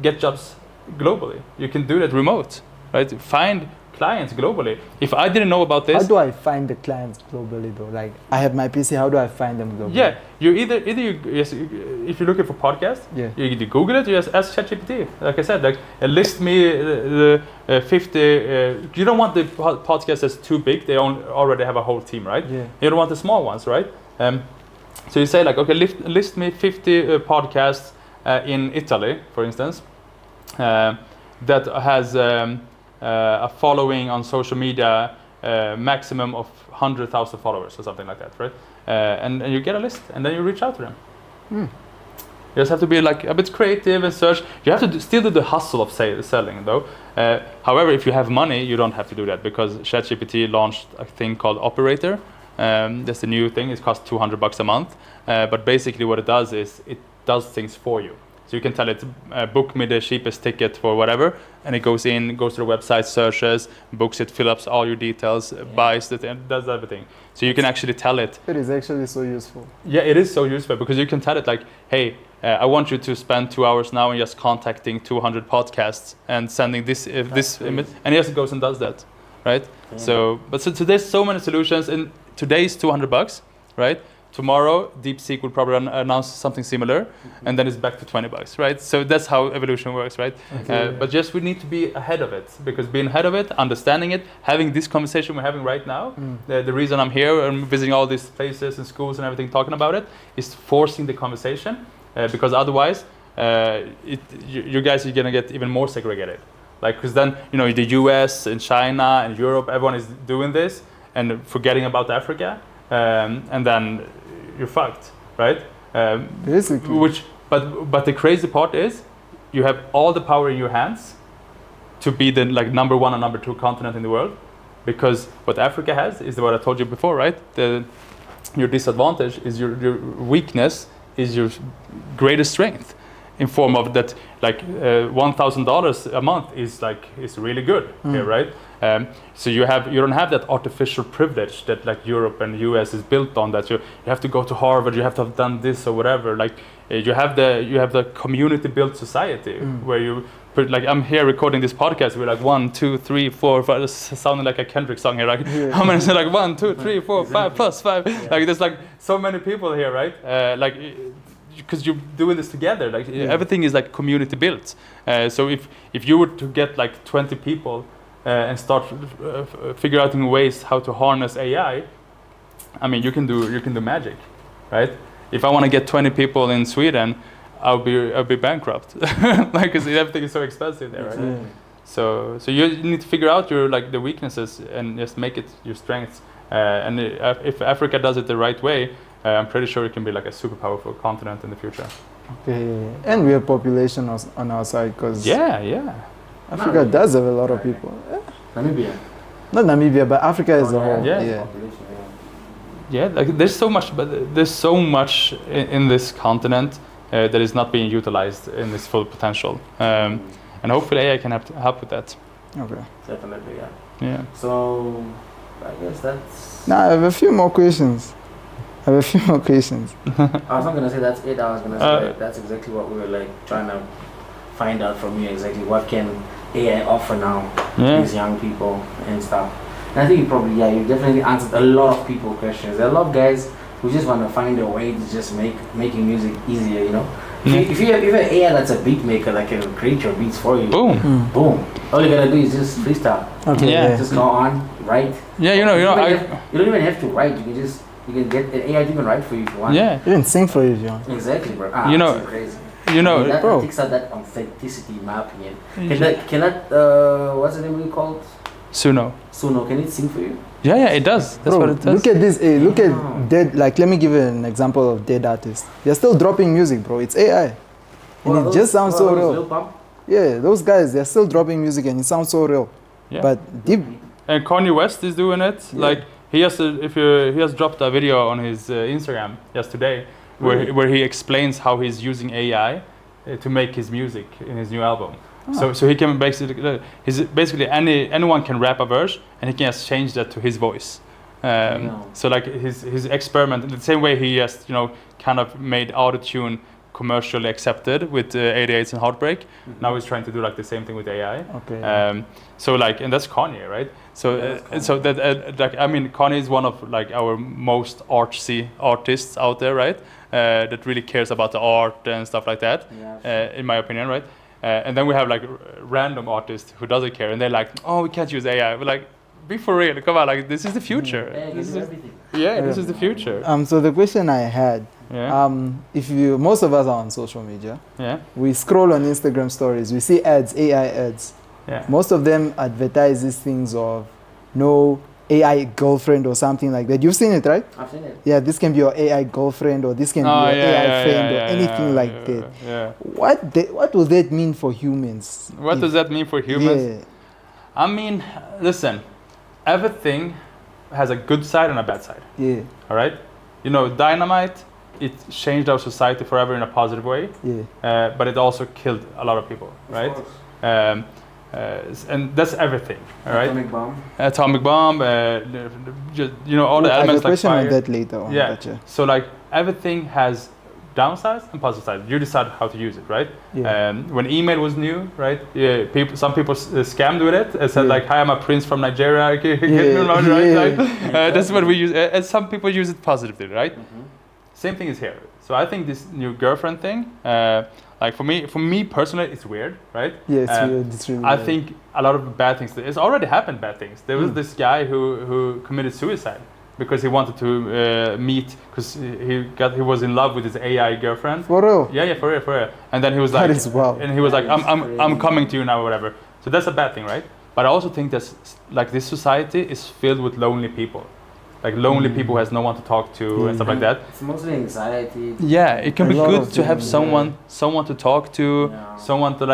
Get jobs globally. You can do that remote, right? Find clients globally. If I didn't know about this, how do I find the clients globally though? Like I have my PC, how do I find them globally? Yeah, you either if you're looking for podcasts, you either Google it, you just ask ChatGPT. Like I said, like list me the 50. You don't want the podcast that's too big. They already have a whole team, right? Yeah. You don't want the small ones, right? So you say like, okay, list me 50 podcasts in Italy, for instance, that has a following on social media, maximum of 100,000 followers or something like that, right? And you get a list, and then you reach out to them. You just have to be like a bit creative and search. You have to still do the hustle of selling, though. However, if you have money, you don't have to do that, because ChatGPT launched a thing called Operator. That's the new thing. It costs $200 a month. But basically, what it does is it does things for you. So you can tell it, book me the cheapest ticket for whatever, and it goes to the website, searches, books it, fills up all your details, buys it, and does everything. So you can actually tell it. It is actually so useful. Yeah, it is so useful, because you can tell it like, hey, I want you to spend 2 hours now and just contacting 200 podcasts and sending this image, and yes, it goes and does that, right? Yeah. So there's so many solutions, and today's $200, right? Tomorrow, DeepSeek will probably announce something similar, and then it's back to $20, right? So that's how evolution works, right? But just we need to be ahead of it, because being ahead of it, understanding it, having this conversation we're having right now, the reason I'm here and visiting all these places and schools and everything, talking about it, is forcing the conversation, because otherwise, you guys are gonna get even more segregated. Like, because then, the US and China and Europe, everyone is doing this and forgetting about Africa. And then you're fucked, right? Basically. But the crazy part is, you have all the power in your hands to be the number 1 or number 2 continent in the world, because what Africa has is what I told you before, right? Your disadvantage is your weakness is your greatest strength, in form of that, $1,000 a month is really good here, right? So you don't have that artificial privilege that Europe and the US is built on, that you have to go to Harvard, you have to have done this or whatever. You have the community built society where you put, I'm here recording this podcast, we're 1, 2, 3, 4, 5, it's sounding like a Kendrick song here, how many is it? 1, 2, 3, 4, 5 plus 5. There's so many people here, right? Because you're doing this together, everything is community built. So if you were to get 20 people and start figure out ways how to harness AI, I mean, you can do magic, right? If I want to get 20 people in Sweden, I'll be bankrupt, because everything is so expensive there, right? So you need to figure out your the weaknesses and just make it your strengths. And if Africa does it the right way, I'm pretty sure it can be a super powerful continent in the future. Okay, and we have population on our side, because Africa does have a lot of people. Namibia. Not Namibia, but Africa as a whole. There's so much, but there's so much in this continent that is not being utilized in its full potential, and hopefully AI can help with that. Okay. Definitely, yeah. So I guess that's. Now I have a few more questions. I was not gonna say that's it. I was gonna say that's exactly what we were trying to find out from you, exactly what can AI offer now these young people and stuff. And I think you definitely answered a lot of people's questions. There are a lot of guys who just want to find a way to just making music easier, If you have an AI that's a beat maker that can create your beats for you, boom. All you gotta do is just freestyle. Okay. Just go on, write. Yeah, you don't even have to write. You can get an AI to even write for you if you want. Yeah. Even sing for you if you want. Exactly, bro. Crazy. You know, that bro. takes out that authenticity, in my opinion. Can that what's the name we called? Suno. Can it sing for you? Yeah, it does. That's Bro, what it does. look at this. Look at dead. Like, let me give you an example of dead artists. They're still dropping music, bro. It's AI, and it just sounds so real. Yeah, those guys, they're still dropping music, and it sounds so real. Yeah. But deep. And Kanye West is doing it. Yeah. Like he has dropped a video on his Instagram yesterday, where he explains how he's using AI to make his music in his new album. Oh. So he can basically anyone can rap a verse, and he can just change that to his voice. So like his experiment, in the same way he has kind of made autotune commercially accepted with 88s and Heartbreak. Mm-hmm. Now he's trying to do like the same thing with AI. Okay. So like, and that's Kanye, right? So so that like, I mean, Kanye is one of like our most artsy artists out there, right? That really cares about the art and stuff like that. Yeah, in my opinion, right? And then we have like random artists who doesn't care, and they're like, oh, we can't use AI. We're like, be for real, come on, like this is the future. This is the future. So the question I had, if most of us are on social media, we scroll on Instagram stories, we see ads, AI ads. Yeah. Most of them advertise these things of no AI girlfriend or something like that. You've seen it, right? I've seen it. Yeah, this can be your AI girlfriend, or this can be your AI friend, or anything like that. Yeah. What does that mean for humans? What does that mean for humans? Yeah. I mean, listen, everything has a good side and a bad side. Yeah. All right? You know, dynamite, it changed our society forever in a positive way. Yeah. But it also killed a lot of people, right? And that's everything, all right? Atomic bomb, all the elements like fire. I have a question on that later on. Yeah. Gotcha. So like everything has downsides and positive sides. You decide how to use it, right? Yeah. When email was new, right? Yeah. Some people scammed with it and said like, "Hi, I'm a prince from Nigeria." Right? That's what we use. And some people use it positively, right? Mm-hmm. Same thing is here. So I think this new girlfriend thing. Like for me personally, it's weird, right? Yeah, it's weird. It's really I think a lot of bad things. It's already happened. Bad things. There was this guy who committed suicide because he wanted to meet because he was in love with his AI girlfriend. For real? Yeah, for real. And then he was like, and he was like, I'm coming to you now, or whatever. So that's a bad thing, right? But I also think that's like this society is filled with lonely people. Like lonely people who has no one to talk to and stuff like that. It's mostly anxiety. Yeah, it can be good to have someone to talk to, someone to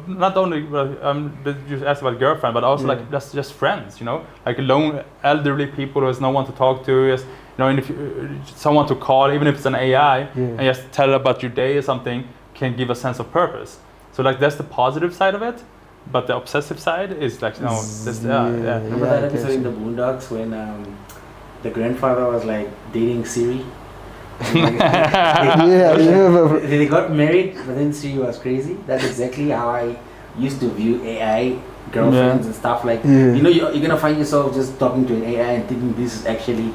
not only you asked about girlfriend, but also like just friends, like lone elderly people who has no one to talk to, and if someone to call, even if it's an AI, and just tell about your day or something, can give a sense of purpose. So like that's the positive side of it. But the obsessive side is like, Remember that episode in the Boondocks when the grandfather was like dating Siri? They got married, but then Siri was crazy. That's exactly how I used to view AI girlfriends and stuff like. You're gonna find yourself just talking to an AI and thinking this is actually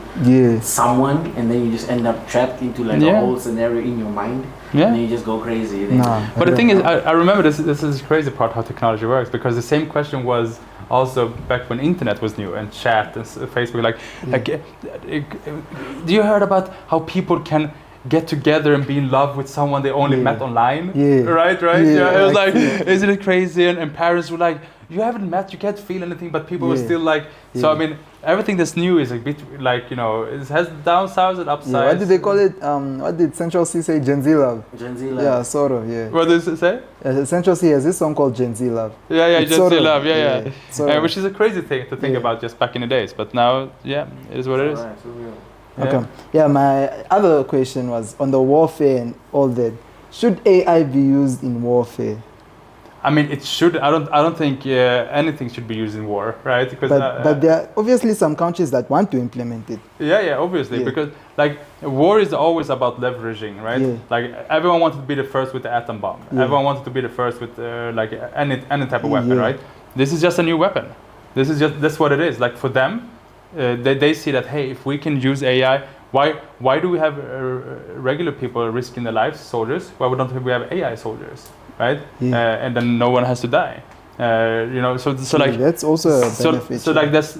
someone, and then you just end up trapped into like a whole scenario in your mind. Yeah. And you just go crazy. But the thing is, I remember this is the crazy part how technology works, because the same question was also back when internet was new and chat and Facebook. Do you heard about how people can get together and be in love with someone they only met online? Right? It was like, isn't it crazy? And parents were like, you haven't met, you can't feel anything, but people were still like, so I mean, everything that's new is a bit like, it has downsides and upsides. What did they call it? What did Central C say? Gen Z love. Gen Z love. Yeah, sort of, yeah. What does it say? Central C has this song called Gen Z love. Yeah, Gen Z love, which is a crazy thing to think about just back in the days, but now, it is what it is. Okay. Yeah, my other question was on the warfare and all that. Should AI be used in warfare? I mean, it should. I don't think anything should be used in war, right? Because but there are obviously some countries that want to implement it. Yeah, obviously, because like war is always about leveraging, right? Yeah. Like everyone wanted to be the first with the atom bomb. Yeah. Everyone wanted to be the first with like any type of weapon, right? This is just a new weapon. That's what it is. Like for them, they see that, hey, if we can use AI, why do we have regular people risking their lives, soldiers? Why don't we have AI soldiers? Right, and then no one has to die. So like that's also a benefit. So like that's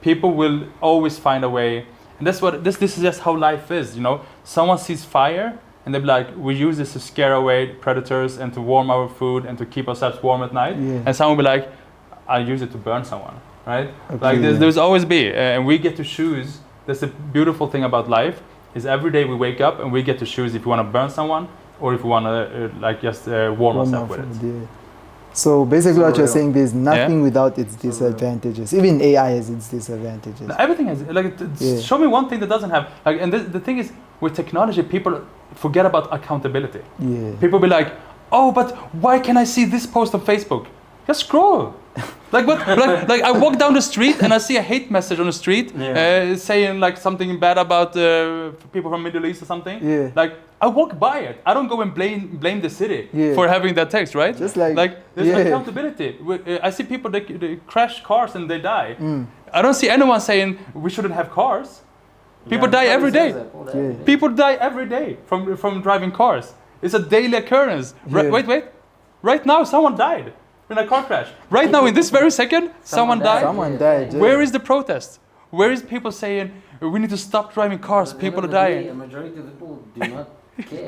people will always find a way, and that's what this is just how life is. Someone sees fire and they'd be like, we use this to scare away predators and to warm our food and to keep ourselves warm at night. Yeah. And someone would be like, I use it to burn someone, right? Okay, like there's always be, and we get to choose. That's the beautiful thing about life, is every day we wake up and we get to choose if we want to burn someone or if we want to like just warm ourselves with it. Yeah. So basically what you're saying, there's nothing without its disadvantages. Even AI has its disadvantages. Everything has, like, show me one thing that doesn't have, like, and the thing is, with technology, people forget about accountability. Yeah. People be like, oh, but why can I see this post on Facebook? Just scroll. Like what? like I walk down the street and I see a hate message on the street saying like something bad about people from Middle East or something. Yeah. Like I walk by it. I don't go and blame the city for having that text, right? Just like there's accountability. I see people they crash cars and they die. I don't see anyone saying we shouldn't have cars. People die every day. People die every day from driving cars. It's a daily occurrence. Wait. Right now someone died in a car crash. Right now, in this very second, someone died. Someone died. Yeah. Where is the protest? Where is people saying we need to stop driving cars? People are dying. A majority of people do not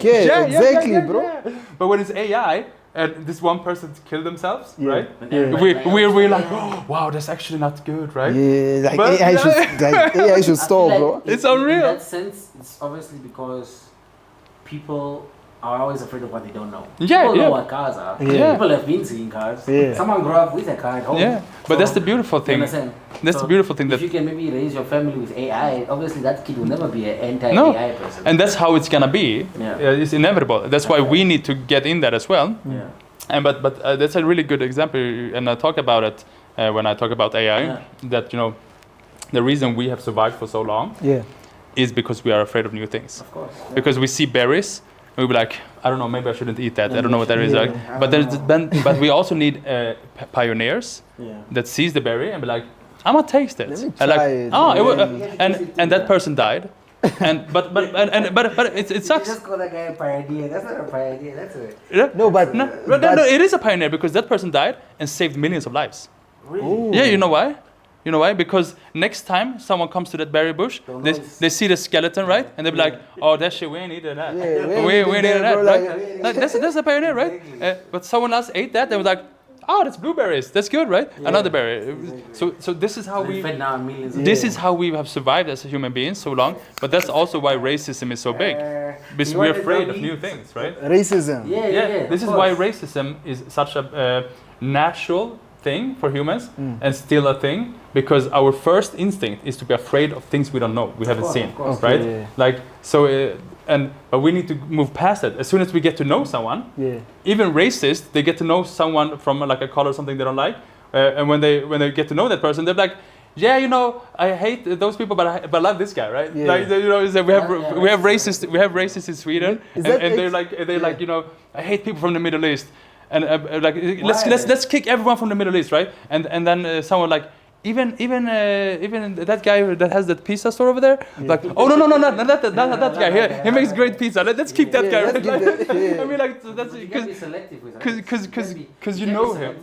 care. Exactly, bro. Yeah. But when it's AI and this one person killed themselves, right? We're like, oh, wow, that's actually not good, right? Yeah, like AI should stop, like bro. It's unreal. In that sense, it's obviously because people are always afraid of what they don't know. People know what cars are. People have been seeing cars. Someone grew up with a car at home. Yeah, but that's the beautiful thing. That's the beautiful thing. If you can maybe raise your family with AI, obviously that kid will never be an anti-AI person. And that's how it's gonna be. It's inevitable. That's why we need to get in that as well. Yeah. And but that's a really good example, and I talk about it when I talk about AI. That the reason we have survived for so long is because we are afraid of new things. Of course. Because we see berries. We'll be like, I don't know, maybe I shouldn't eat that. I don't know what that is like. But we also need pioneers that sees the berry and be like, I'm gonna taste it. Let me try it. And that person died. But it sucks. You just call that guy a pioneer. That's not a pioneer. That's a no, it is a pioneer because that person died and saved millions of lives. Really? Yeah, you know why? You know why? Because next time someone comes to that berry bush, they see the skeleton, right? And they be like, oh, that shit, we ain't eating that. We ain't eating that, right? Like, that's a pioneer, right? But someone else ate that, they were like, oh, that's blueberries. That's good, right? Another berry. So this is how we have survived as human beings so long. But that's also why racism is so big. Because we're afraid of new things, right? Racism. Yeah. This is why racism is such a natural thing for humans and still a thing, because our first instinct is to be afraid of things we don't know, we haven't seen, right? Yeah. Like so, but we need to move past it. As soon as we get to know someone, even racists, they get to know someone from like a color or something they don't like, and when they get to know that person, they're like, yeah, I hate those people, but I love this guy, right? Yeah. Like, we have racists in Sweden, and they're like, I hate people from the Middle East. And let's kick everyone from the Middle East, right? And then someone like even that guy that has that pizza store over there, like oh no not that guy. He makes great pizza. Let's keep that guy. Right? I mean, like that's because you know him.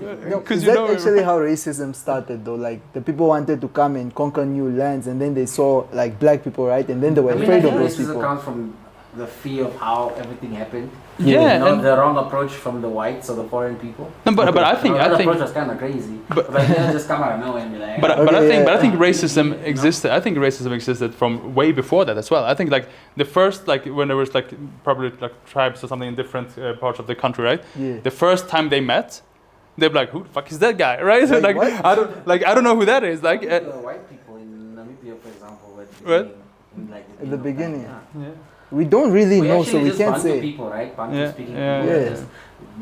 Is that actually how racism started though? Like the people wanted to come and conquer new lands, and then they saw like black people, right? And then they were afraid of those people. Racism comes from the fear of how everything happened. Yeah, and the wrong approach from the whites or the foreign people. No, but I think approach was kind of crazy. But like they just come out of nowhere and be like. But I think racism existed. I think racism existed from way before that as well. I think like the first when there was like probably like tribes or something in different parts of the country, right? Yeah. The first time they met, they'd be like, "Who the fuck is that guy?" Right? Like I don't know who that is. Like the white people in Namibia, for example, at the beginning. Yeah. We don't really know, so we can't say. People, right? Speaking people just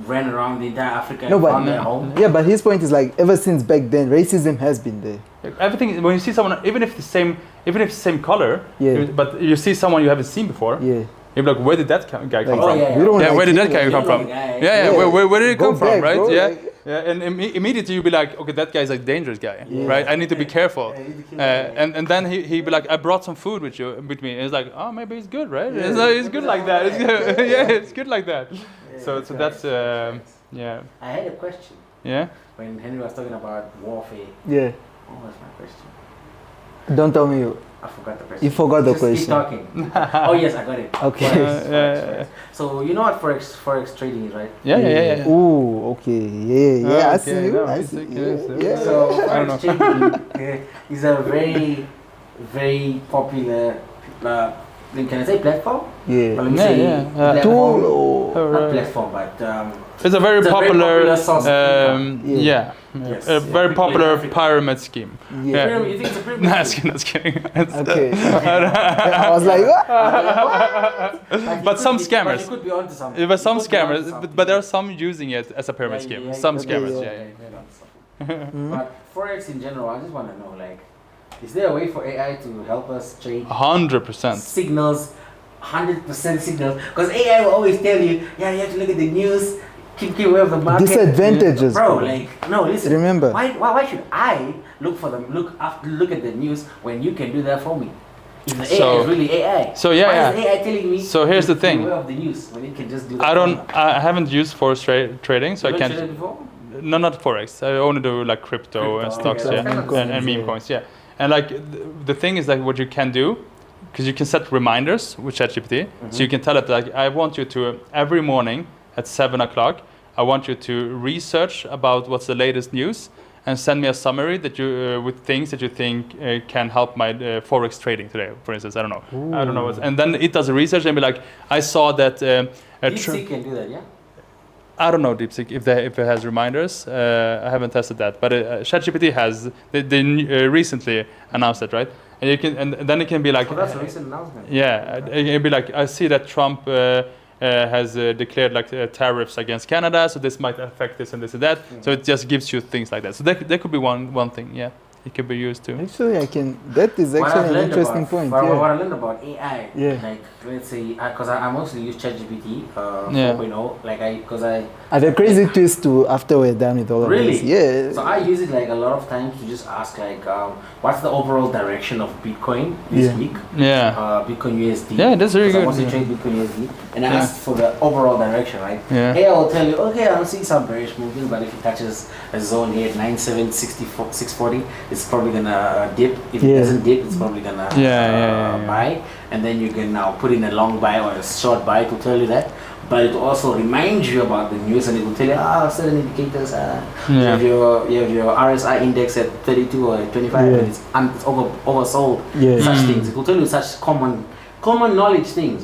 ran around the entire Africa and found their home. Yeah, but his point is like ever since back then, racism has been there. Everything when you see someone, even if the same color, but you see someone you haven't seen before, you're like, where did that guy come from? Where did that guy come from? Where did it come from? Right? Bro, and immediately you'll be like, okay, that guy's a dangerous guy, right? I need to be careful. And then he'd be like, I brought some food with me. And it's like, oh, maybe it's good, right? It's good like that. It's good like that. So that's I had a question. Yeah. When Henry was talking about warfare. Yeah. What was my question? Don't tell me you. I forgot the question. You forgot the question. Keep talking. Oh yes, I got it. Okay. Forex. So you know what forex trading is, right? Yeah. Ooh, okay. Yeah. I see you. No, I see. Yeah. So forex trading is a very, very popular. Can I say platform? Yeah. Well, let me say platform. Tool or Not platform, but it's a very popular source of income. Yes, a very popular pyramid scheme. Yeah. You think it's a pyramid? Not kidding. Okay. I was like, what? But some scammers. But you could be onto something. But some scammers. But there are some using it as a pyramid scheme. Some scammers. But forex in general, I just want to know, like, is there a way for AI to help us trade 100% signals, 100% signals? Because AI will always tell you, you have to look at the news, keep aware of the market. Disadvantages, bro. Like, no, listen. Remember, why should I look at the news when you can do that for me? If the AI is really AI. So why is AI telling me? So here's the thing. Be aware of the news when it can just do that. I haven't used forex trading, so I can't. Traded before? No, not forex. I only do like crypto and stocks, and meme coins, And like the thing is like what you can do, because you can set reminders with ChatGPT. So you can tell it like, I want you to every morning at 7 o'clock, I want you to research about what's the latest news and send me a summary that you with things that you think can help my forex trading today. For instance, I don't know. Ooh. I don't know. And then it does a research and be like, I saw that. DeepSeek can do that, yeah. I don't know DeepSeek if it has reminders. I haven't tested that, but ChatGPT has. They recently announced it, right? And you can, and then it can be like. Oh, that's a recent announcement. Yeah, it can be like, I see that Trump has declared like tariffs against Canada, so this might affect this and this and that. So it just gives you things like that. So that could be one thing. Yeah, it could be used too. Actually, that is actually an interesting point. What I learned about AI, like let's say, because I mostly use ChatGPT 4.0, like the crazy twist too after we're done with all of this. Yeah. So I use it like a lot of times to just ask like, what's the overall direction of Bitcoin this week? Yeah. Bitcoin USD. Yeah, that's very good. I mostly trade Bitcoin USD, and I asked for the overall direction, right? Yeah. AI will tell you, okay, I'll see some bearish movement, but if it touches a zone here at 97.640, it's probably gonna dip. If it doesn't dip, it's probably gonna buy, and then you can now put in a long buy or a short buy to tell you that. But it also reminds you about the news, and it will tell you, certain indicators. You have your RSI index at 32 or 25, and it's oversold. Such things. It will tell you such common knowledge things.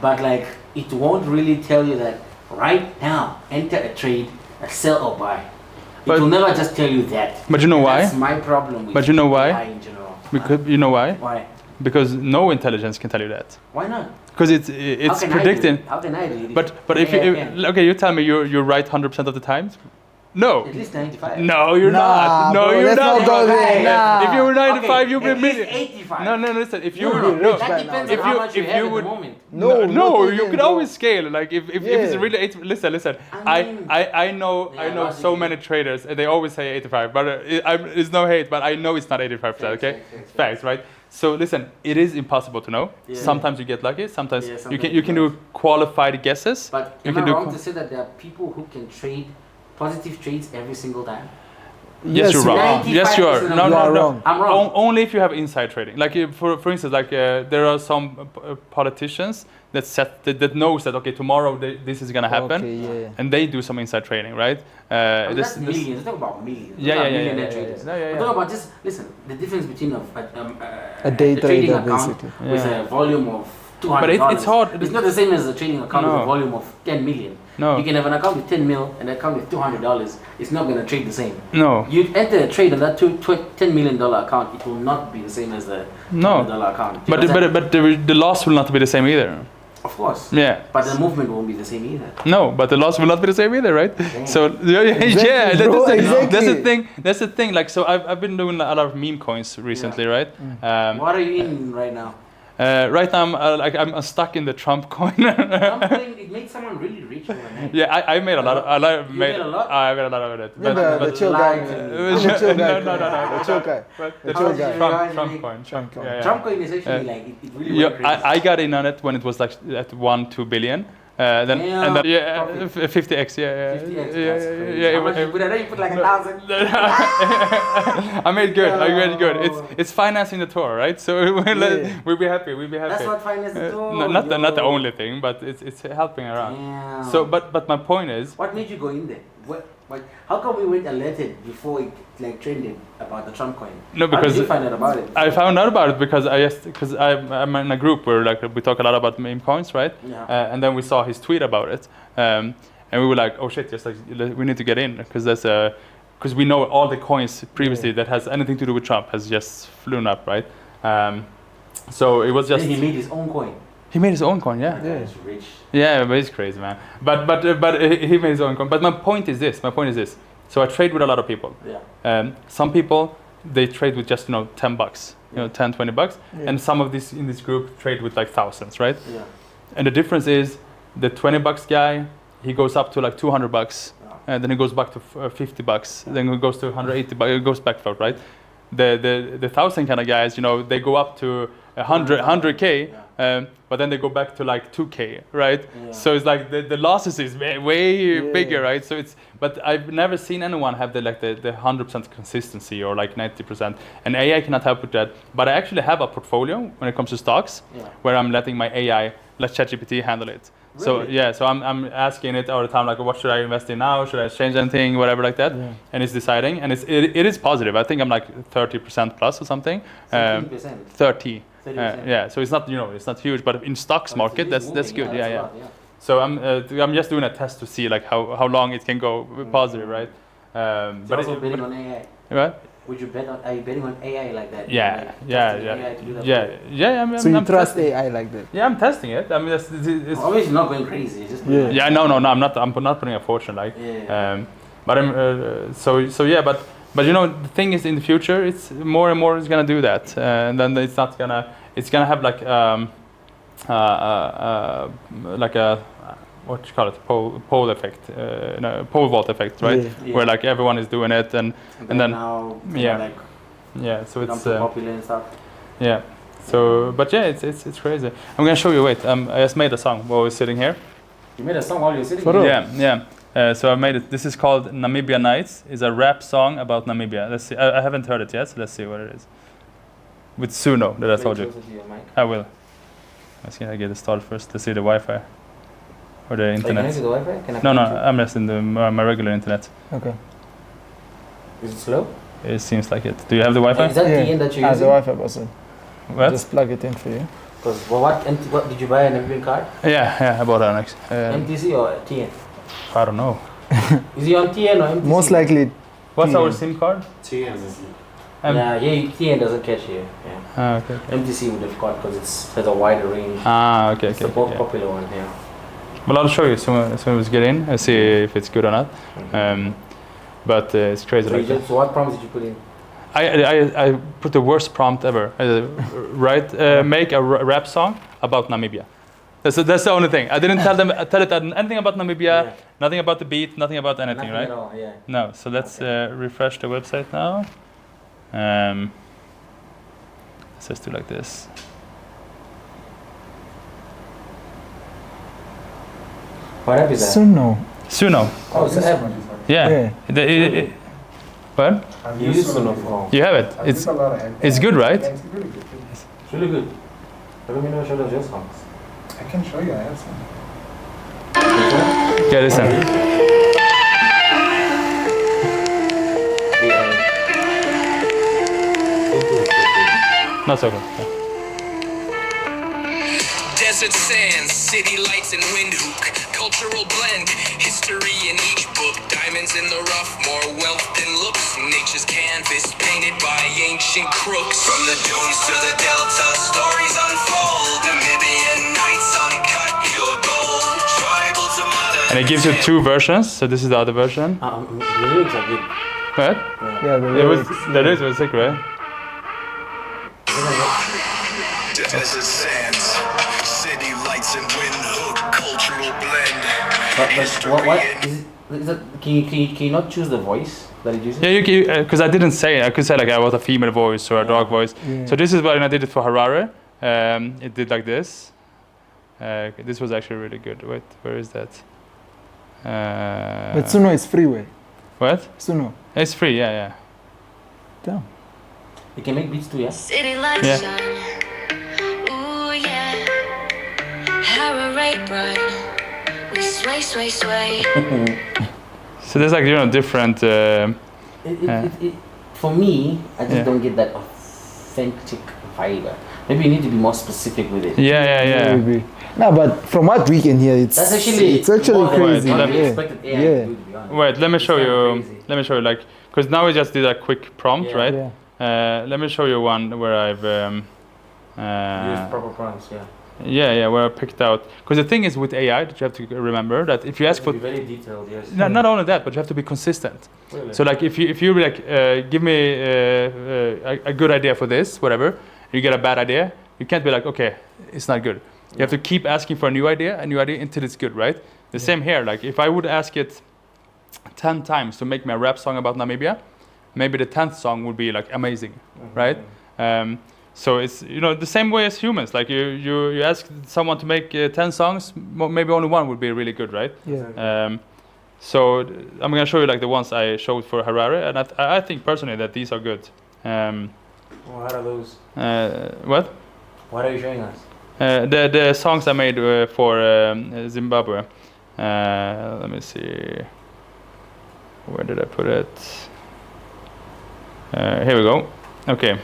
But like, it won't really tell you that right now, enter a trade, a sell or buy. It will never just tell you that. But you know why? That's my problem with AI in general. Because you know why? Why? Because no intelligence can tell you that. Why not? Because it's predicting. How can I do it? But if you tell me you're right 100% of the time. No. At least 95. No, you're not. No, you're not. If you were 95, you'd be a million. 85. No, listen. If you that depends on how much you have at the moment. No, you could always scale. Like if it's really 80, listen. I know so many traders, and they always say 85, but it's no hate, but I know it's not 85%. Okay, facts, right? So listen, it is impossible to know. Sometimes you get lucky. Sometimes you can do qualified guesses. But am I wrong to say that there are people who can trade positive trades every single time? Yes, you're wrong. Yes, you are. No, wrong. I'm wrong. Only if you have inside trading. Like for instance, like there are some politicians that knows that tomorrow this is gonna happen, and they do some inside trading, right? That's millions. Let's talk about millions. Millionaire traders. We're talking about just listen. The difference between a trading account with a volume of $200. But it's hard. It's not the same as a trading account with a volume of 10 million. No. You can have an account with 10 mil and an account with $200. It's not going to trade the same. No. You enter a trade on that $10 million account, it will not be the same as the $200 account. But the loss will not be the same either. Of course. Yeah. But the movement won't be the same either. No, but the loss will not be the same either, right? Damn. So Exactly. That's the thing. Like, so I've been doing a lot of meme coins recently, right? What are you in right now? Right now, I'm stuck in the Trump coin. It made someone really rich overnight. Yeah, I made a lot. You made a lot? I made a lot of it. The chill guy. The chill guy. No. The chill guy. The chill guy. Trump coin. Trump coin. Trump coin is actually like it really went crazy. I got in on it when it was like at 1-2 billion. Then and then 50x, yeah. 50x, how much you put? I know you put like 1,000. I made good. It's financing the tour, right? So we'll be happy. That's what finance the tour. Not the only thing, but it's helping around. Damn. So, but my point is, what made you go in there? How come we weren't alerted before it like trended about the Trump coin? No, because how did you find out about it? I found out about it because I'm in a group where like we talk a lot about meme coins, right? Yeah. And then we saw his tweet about it, and we were like, oh shit, just like we need to get in because because we know all the coins previously that has anything to do with Trump has just flown up, right? So it was just. Then he made his own coin. He made his own coin, yeah. He's rich. Yeah, but he's crazy, man. But he made his own coin. But my point is this. So I trade with a lot of people. Yeah. Some people they trade with just $10, $10, $20, and some of this in this group trade with like thousands, right? Yeah. And the difference is the $20 guy he goes up to like $200, and then he goes back to $50. Then he goes to $180. It goes back forth, right? The 1,000 kind of guys, they go up to 100K. But then they go back to like 2K, right? Yeah. So it's like the losses is way bigger, right? So but I've never seen anyone have the 100% consistency or like 90%, and AI cannot help with that. But I actually have a portfolio when it comes to stocks, where I'm letting my AI, let ChatGPT handle it. Really? So I'm asking it all the time, like, what should I invest in now? Should I change anything, whatever like that? Yeah. And it's deciding, and it is positive. I think I'm like 30% plus or something. 30. So it's not it's not huge, but in stocks market that's good. Yeah. So I'm just doing a test to see like how long it can go positive, right? But also betting on AI. What? Would you bet on? Are you betting on AI like that? Yeah. So you trust AI like that? Yeah, I'm testing it. I mean, it's obviously not going crazy. Just no. I'm not putting a fortune like. But I'm But the thing is, in the future, it's more and more is gonna do that, and then it's gonna have like a what you call it, pole effect, pole vault effect, right? Yeah. Where like everyone is doing it, and then now, so it's popular and stuff. Yeah. So, but yeah, it's crazy. I'm gonna show you. Wait, I just made a song while we're sitting here. You made a song while you're sitting here? Yeah. So I made it. This is called Namibia Nights. It's a rap song about Namibia. Let's see. I haven't heard it yet, so let's see what it is. With Suno, that I told you. I will. Let's see. I get it started first. Let's see the Wi-Fi or the internet. Can I see the Wi-Fi? No, I'm just in my regular internet. Okay. Is it slow? It seems like it. Do you have the Wi-Fi? Is that the end that you're using? The Wi-Fi person. What? Just plug it in for you. Because what did you buy an Namibian card? Yeah, I bought an MTC or TN? I don't know. Is he on TN or MTC? Most likely. What's our SIM card? TN. TN doesn't catch here. Yeah. Okay. MTC would have caught because it has a wider range. Okay. It's the most popular one. Yeah. Well, I'll show you as soon as we get in. I'll see if it's good or not. But it's crazy. So what prompts did you put in? I put the worst prompt ever. Make a rap song about Namibia. That's the only thing. I didn't tell it anything about Namibia, nothing about the beat, nothing about anything, nothing right? At all, yeah. No. So let's refresh the website now. Let's just do like this. What app is that? Suno. Oh, it's an app. Yeah. What? You use Suno for. You have it. It's good, right? It's really good. It's really good. Let me know show those your songs. I can show you. I have some. Yeah, listen. Not so good. Desert sands, city lights and windhoek, cultural blend, history in each book, diamonds in the rough, more wealth than looks, nature's canvas painted by ancient crooks. From the dunes to the delta, stories unfold, Namibian nights uncut, pure gold, tribal to modern. And it gives you two versions, so this is the other version. The lyrics are good. What? Yeah, the lyrics. That is sick, right? Desert sands, city lights and windhoek, cultural blend. What is it? Can you not choose the voice that it uses? Yeah, you because I didn't say it. I could say like I was a female voice or a dog voice. Yeah. So this is when I did it for Harare. It did like this. This was actually really good. Wait, where is that? But Suno is free, way. What? Suno. It's free, yeah. Damn. You can make beats too, yeah? City lights shine. Ooh, yeah. Harrow rate run. We sway. So there's like, different... For me, I just don't get that authentic vibe. Maybe you need to be more specific with it. Yeah. Maybe. No, but from what we can hear, it's actually crazy. Wait, let me show you. Like, because now we just did a quick prompt, right? Yeah. Let me show you one where I've use proper prompts, yeah. Yeah, where I picked out. Because the thing is with AI that you have to remember that if you ask for... Be very detailed, yes. Not only that, but you have to be consistent. Really? So like if you like, give me a good idea for this, whatever, you get a bad idea, you can't be like, okay, it's not good. You have to keep asking for a new idea until it's good, right? The same here, like if I would ask it 10 times to make me a rap song about Namibia, maybe the 10th song would be like amazing, right? So it's the same way as humans. Like you ask someone to make 10 songs, maybe only one would be really good, right? Yeah. So I'm gonna show you like the ones I showed for Harare, and I think personally that these are good. What are those? What? What are you showing us? The songs I made for Zimbabwe. Let me see. Where did I put it? Here we go. Okay.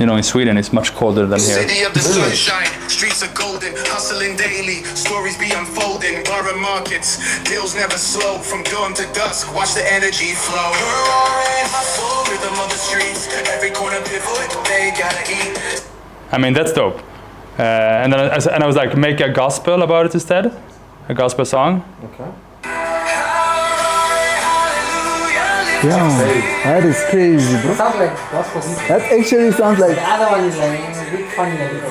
In Sweden it's much colder than here. City of the sunshine, streets are golden, hustling daily, stories be unfolding, borrowed markets, deals never slow, from dawn to dusk, watch the energy flow. Roaring, hustle, rhythm of the streets, every corner pivot, they gotta eat. I mean, that's dope. And I was like, make a gospel about it instead, a gospel song. Okay. Yeah, that is crazy, bro. It sounds like gospel music. That actually sounds like... The other one is like a bit funny a little.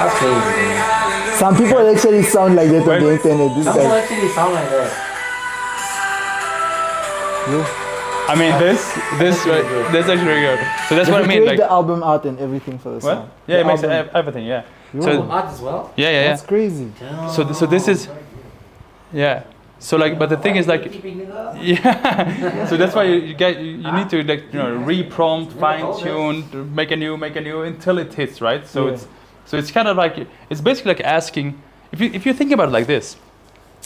That's crazy, man. Some people actually sound like that on the internet. This Some people guy. actually sound like that. I mean, this actually really good. So that's what I mean. Like the album art and everything for the song. Yeah, it makes everything. Yeah. So art as well. Yeah. That's crazy. So this is, yeah. So like, but the thing is like, yeah. So that's why you need to like re-prompt, fine-tune, make a new until it hits, right? So it's kind of like it's basically like asking if you think about it like this.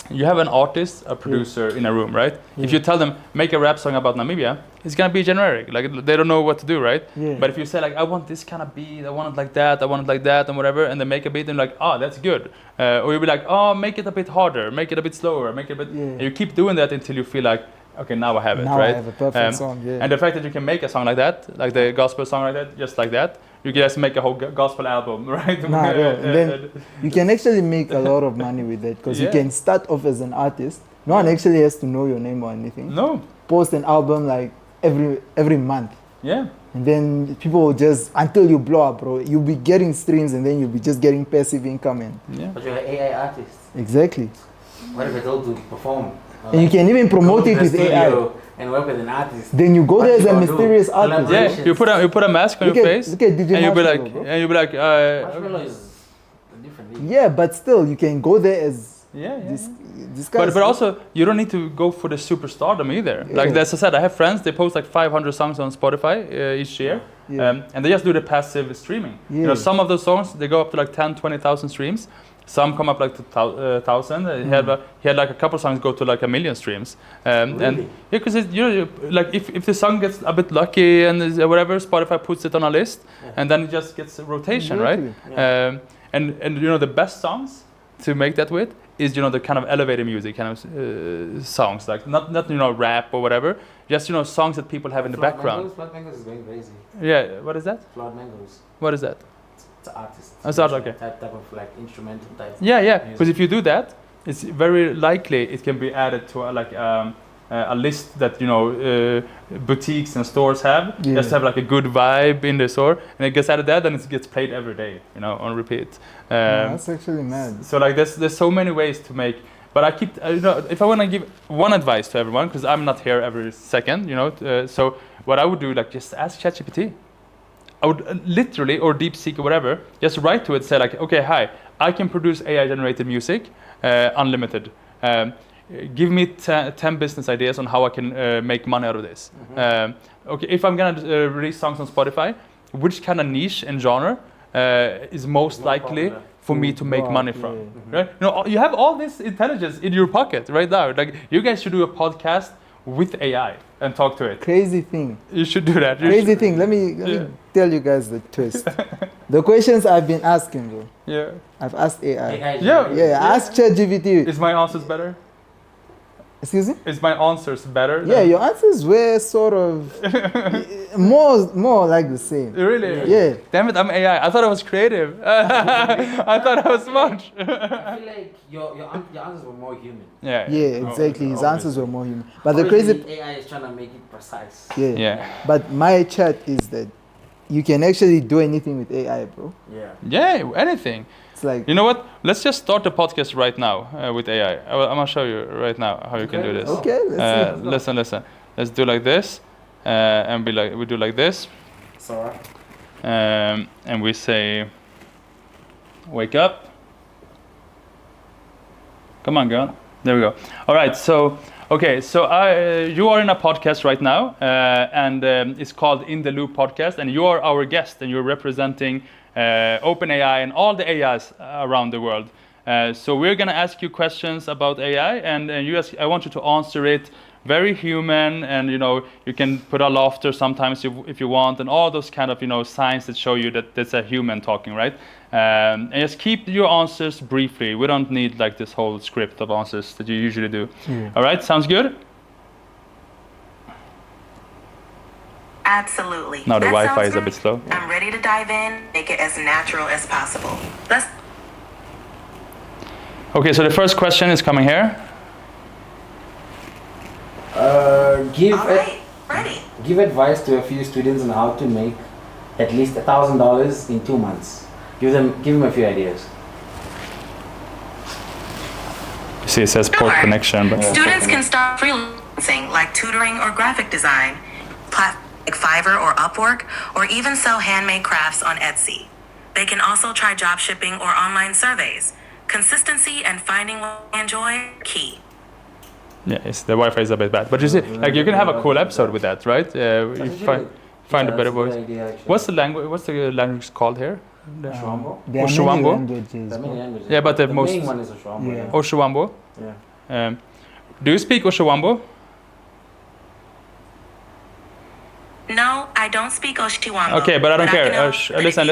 You have an artist, a producer in a room, right? If you tell them, make a rap song about Namibia, it's gonna be generic. Like, they don't know what to do, right? But if you say, like, I want this kind of beat, I want it like that, and whatever, and then make a beat, and like, oh, that's good. Or you'll be like, oh, make it a bit harder, make it a bit slower, make it a bit... And you keep doing that until you feel like, okay, now I have it, right? Now I have a perfect song, And the fact that you can make a song like that, like the gospel song like that, just like that, you can just make a whole gospel album, right? And then you can actually make a lot of money with that because you can start off as an artist. No one actually has to know your name or anything. No. Post an album like every month. Yeah. And then people will just, until you blow up, bro, you'll be getting streams and then you'll be just getting passive income. But you're an AI artist. Exactly. What if I told you to perform? And you can even promote it with AI. And work with an artist. Then you go there as a mysterious artist. Yeah, you put a mask on your face. Look at DJ and you'll be like, bro. Marshmallow is a different league. Yeah, but still, you can go there as this guy. But also, you don't need to go for the superstardom either. Like as I said, I have friends. They post like 500 songs on Spotify each year, and they just do the passive streaming. Some of those songs they go up to like 10, 20,000 streams. Some come up like to 1,000. He had like a couple songs go to like 1 million streams. Really? And because like if the song gets a bit lucky and whatever, Spotify puts it on a list, and then it just gets a rotation, right? And the best songs to make that with is the kind of elevator music kind of songs, like not rap or whatever, just songs that people have in the background. Flood Mangoes is going crazy. Yeah, what is that? Flood Mangoes. What is that? It's an artist. It's art, okay. Type of like instrumental type. Yeah. Because if you do that, it's very likely it can be added to a list that boutiques and stores have. Just have like a good vibe in the store, and it gets added there, then it gets played every day, on repeat. That's actually mad. So like there's so many ways to make But I keep, if I want to give one advice to everyone, because I'm not here every second, so what I would do, like, just ask ChatGPT. I would literally, or DeepSeek or whatever, just write to it, say like, okay, hi, I can produce AI-generated music, unlimited. Give me 10 business ideas on how I can make money out of this. Okay, if I'm gonna release songs on Spotify, which kind of niche and genre is most likely for me to make money from? Right? You have all this intelligence in your pocket right now. Like, you guys should do a podcast with AI and talk to it. Crazy thing. You should do that. Crazy thing. Let me tell you guys the twist. The questions I've been asking, bro. Yeah. I've asked AI. Yeah. Ask ChatGPT. Is my answers better? Excuse me? Is my answers better? Yeah, your answers were sort of more like the same. Really? Yeah. Damn it, I'm AI. I thought I was creative. I thought I was smart. I feel like your answers were more human. Yeah, exactly. His answers were more human. But the Obviously, crazy AI is trying to make it precise. Yeah. But my chat is that you can actually do anything with AI, bro. Yeah, anything. It's like, you know what? Let's just start the podcast right now with AI. I'm gonna show you right now how you can do this. Okay, let's see. Listen. Let's do like this, and we do like this. Sorry. And we say, wake up. Come on, girl. There we go. All right. So you are in a podcast right now, and it's called In the Loop Podcast, and you are our guest, and you're representing OpenAI and all the AIs around the world. So we're going to ask you questions about AI, and I want you to answer it very human, and you can put a laughter sometimes if you want, and all those kind of signs that show you that that's a human talking, right? And just keep your answers briefly. We don't need like this whole script of answers that you usually do. All right, sounds good? Absolutely. Now the That Wi-Fi sounds is a bit great. slow. I'm ready to dive in, make it as natural as possible. Let's. Okay, so the first question is coming here. Give advice to a few students on how to make at least $1,000 in 2 months. Give them a few ideas. You see, it says poor connection. But Students can start freelancing, like tutoring or graphic design, like Fiverr or Upwork, or even sell handmade crafts on Etsy. They can also try job shipping or online surveys. Consistency and finding what they enjoy are key. Yeah, the Wi-Fi is a bit bad, but you see, like, you can have a cool episode with that, right? You find a better voice. What's the language called here? Oshuambo. Languages. Yeah, but the most main one is Oshuambo. Yeah. Oshuambo. Yeah. Do you speak Oshuambo? No, I don't speak Oshiwambo. Okay, but I don't care. Listen.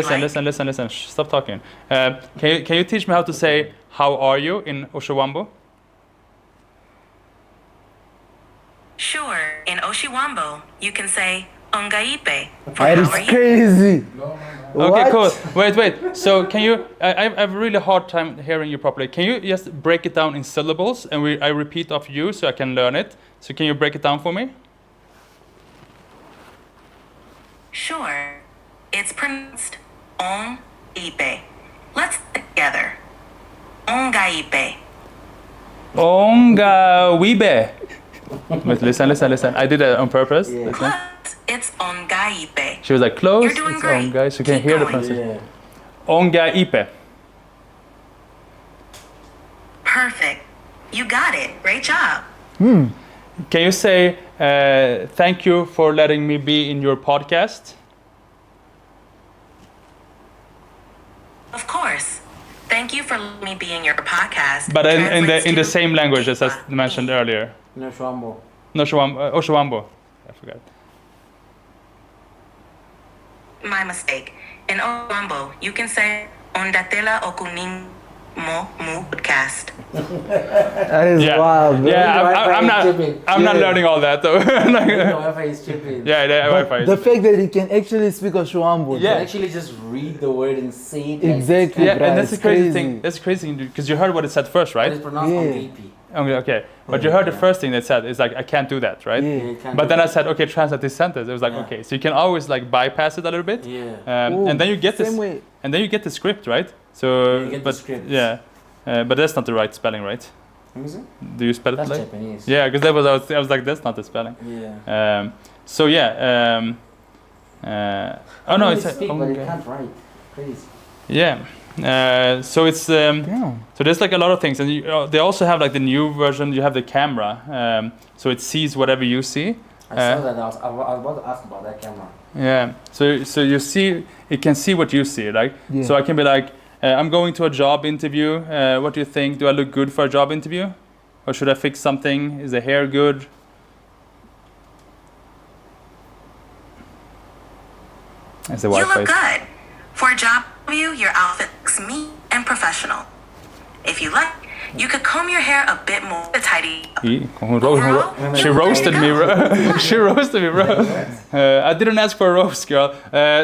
Listen. Shh, stop talking. Can you teach me how to say "How are you" in Oshuambo? Sure. In Oshiwambo, you can say Ongaipe for That is how are you? crazy. Okay, What? cool. Wait. So can you? I have a really hard time hearing you properly. Can you just break it down in syllables, and I repeat off you so I can learn it? So can you break it down for me? Sure. It's pronounced Ongaipe. Let's together. Ongaipe. Ongawibe. Wait, listen. I did that on purpose. Yeah. Listen. Close. It's Ongaipe. She was like, close. You're doing It's great. Ongai, so you can Keep hear the going. pronunciation. Ongaipe. Perfect. You got it. Great job. Can you say thank you for letting me be in your podcast? Of course. Thank you for letting me be in your podcast. But in the Translates to same language as I mentioned earlier. No Oshuambo. No, Oshuambo. I forgot. My mistake. In Oshiwambo, you can say Ondatela Okunin Mo podcast. That is wild, bro. Yeah, I'm not learning all that though. The Wi-Fi is tripping. Yeah, the Wi-Fi. The fact that he can actually speak Oshuambo. You can actually just read the word and say it. Exactly. Yeah, bro, and that's the it's crazy crazy. thing. That's crazy because you heard what it said first, But right? it's pronounced Ongaipe. Okay, but you heard the first thing they said. It's like I can't do that, right? Yeah. You can't But do then I that. said, okay, translate this sentence. It was like, okay, so you can always like bypass it a little bit, Yeah. Ooh, and then you get this, same way. and then you get the script, right? So, You get the but script. yeah, but that's not the right spelling, right? Do you spell it That's like? Japanese. Yeah, because that was I was like, that's not the spelling. Yeah. So yeah. Oh no, it's speak, but it can't write. Crazy. Yeah. So it's so there's like a lot of things, and they also have like the new version. You have the camera, so it sees whatever you see. I saw that. I was about to ask about that camera. Yeah. So you see, it can see what you see, right? Yeah. So I can be like, I'm going to a job interview. What do you think? Do I look good for a job interview, or should I fix something? Is the hair good? That's the You Wi-Fi. look good. For a job interview, your outfit looks neat and professional. If you like, you could comb your hair a bit more to tidy up. She roasted me, bro. She roasted me, bro. I didn't ask for a roast, girl.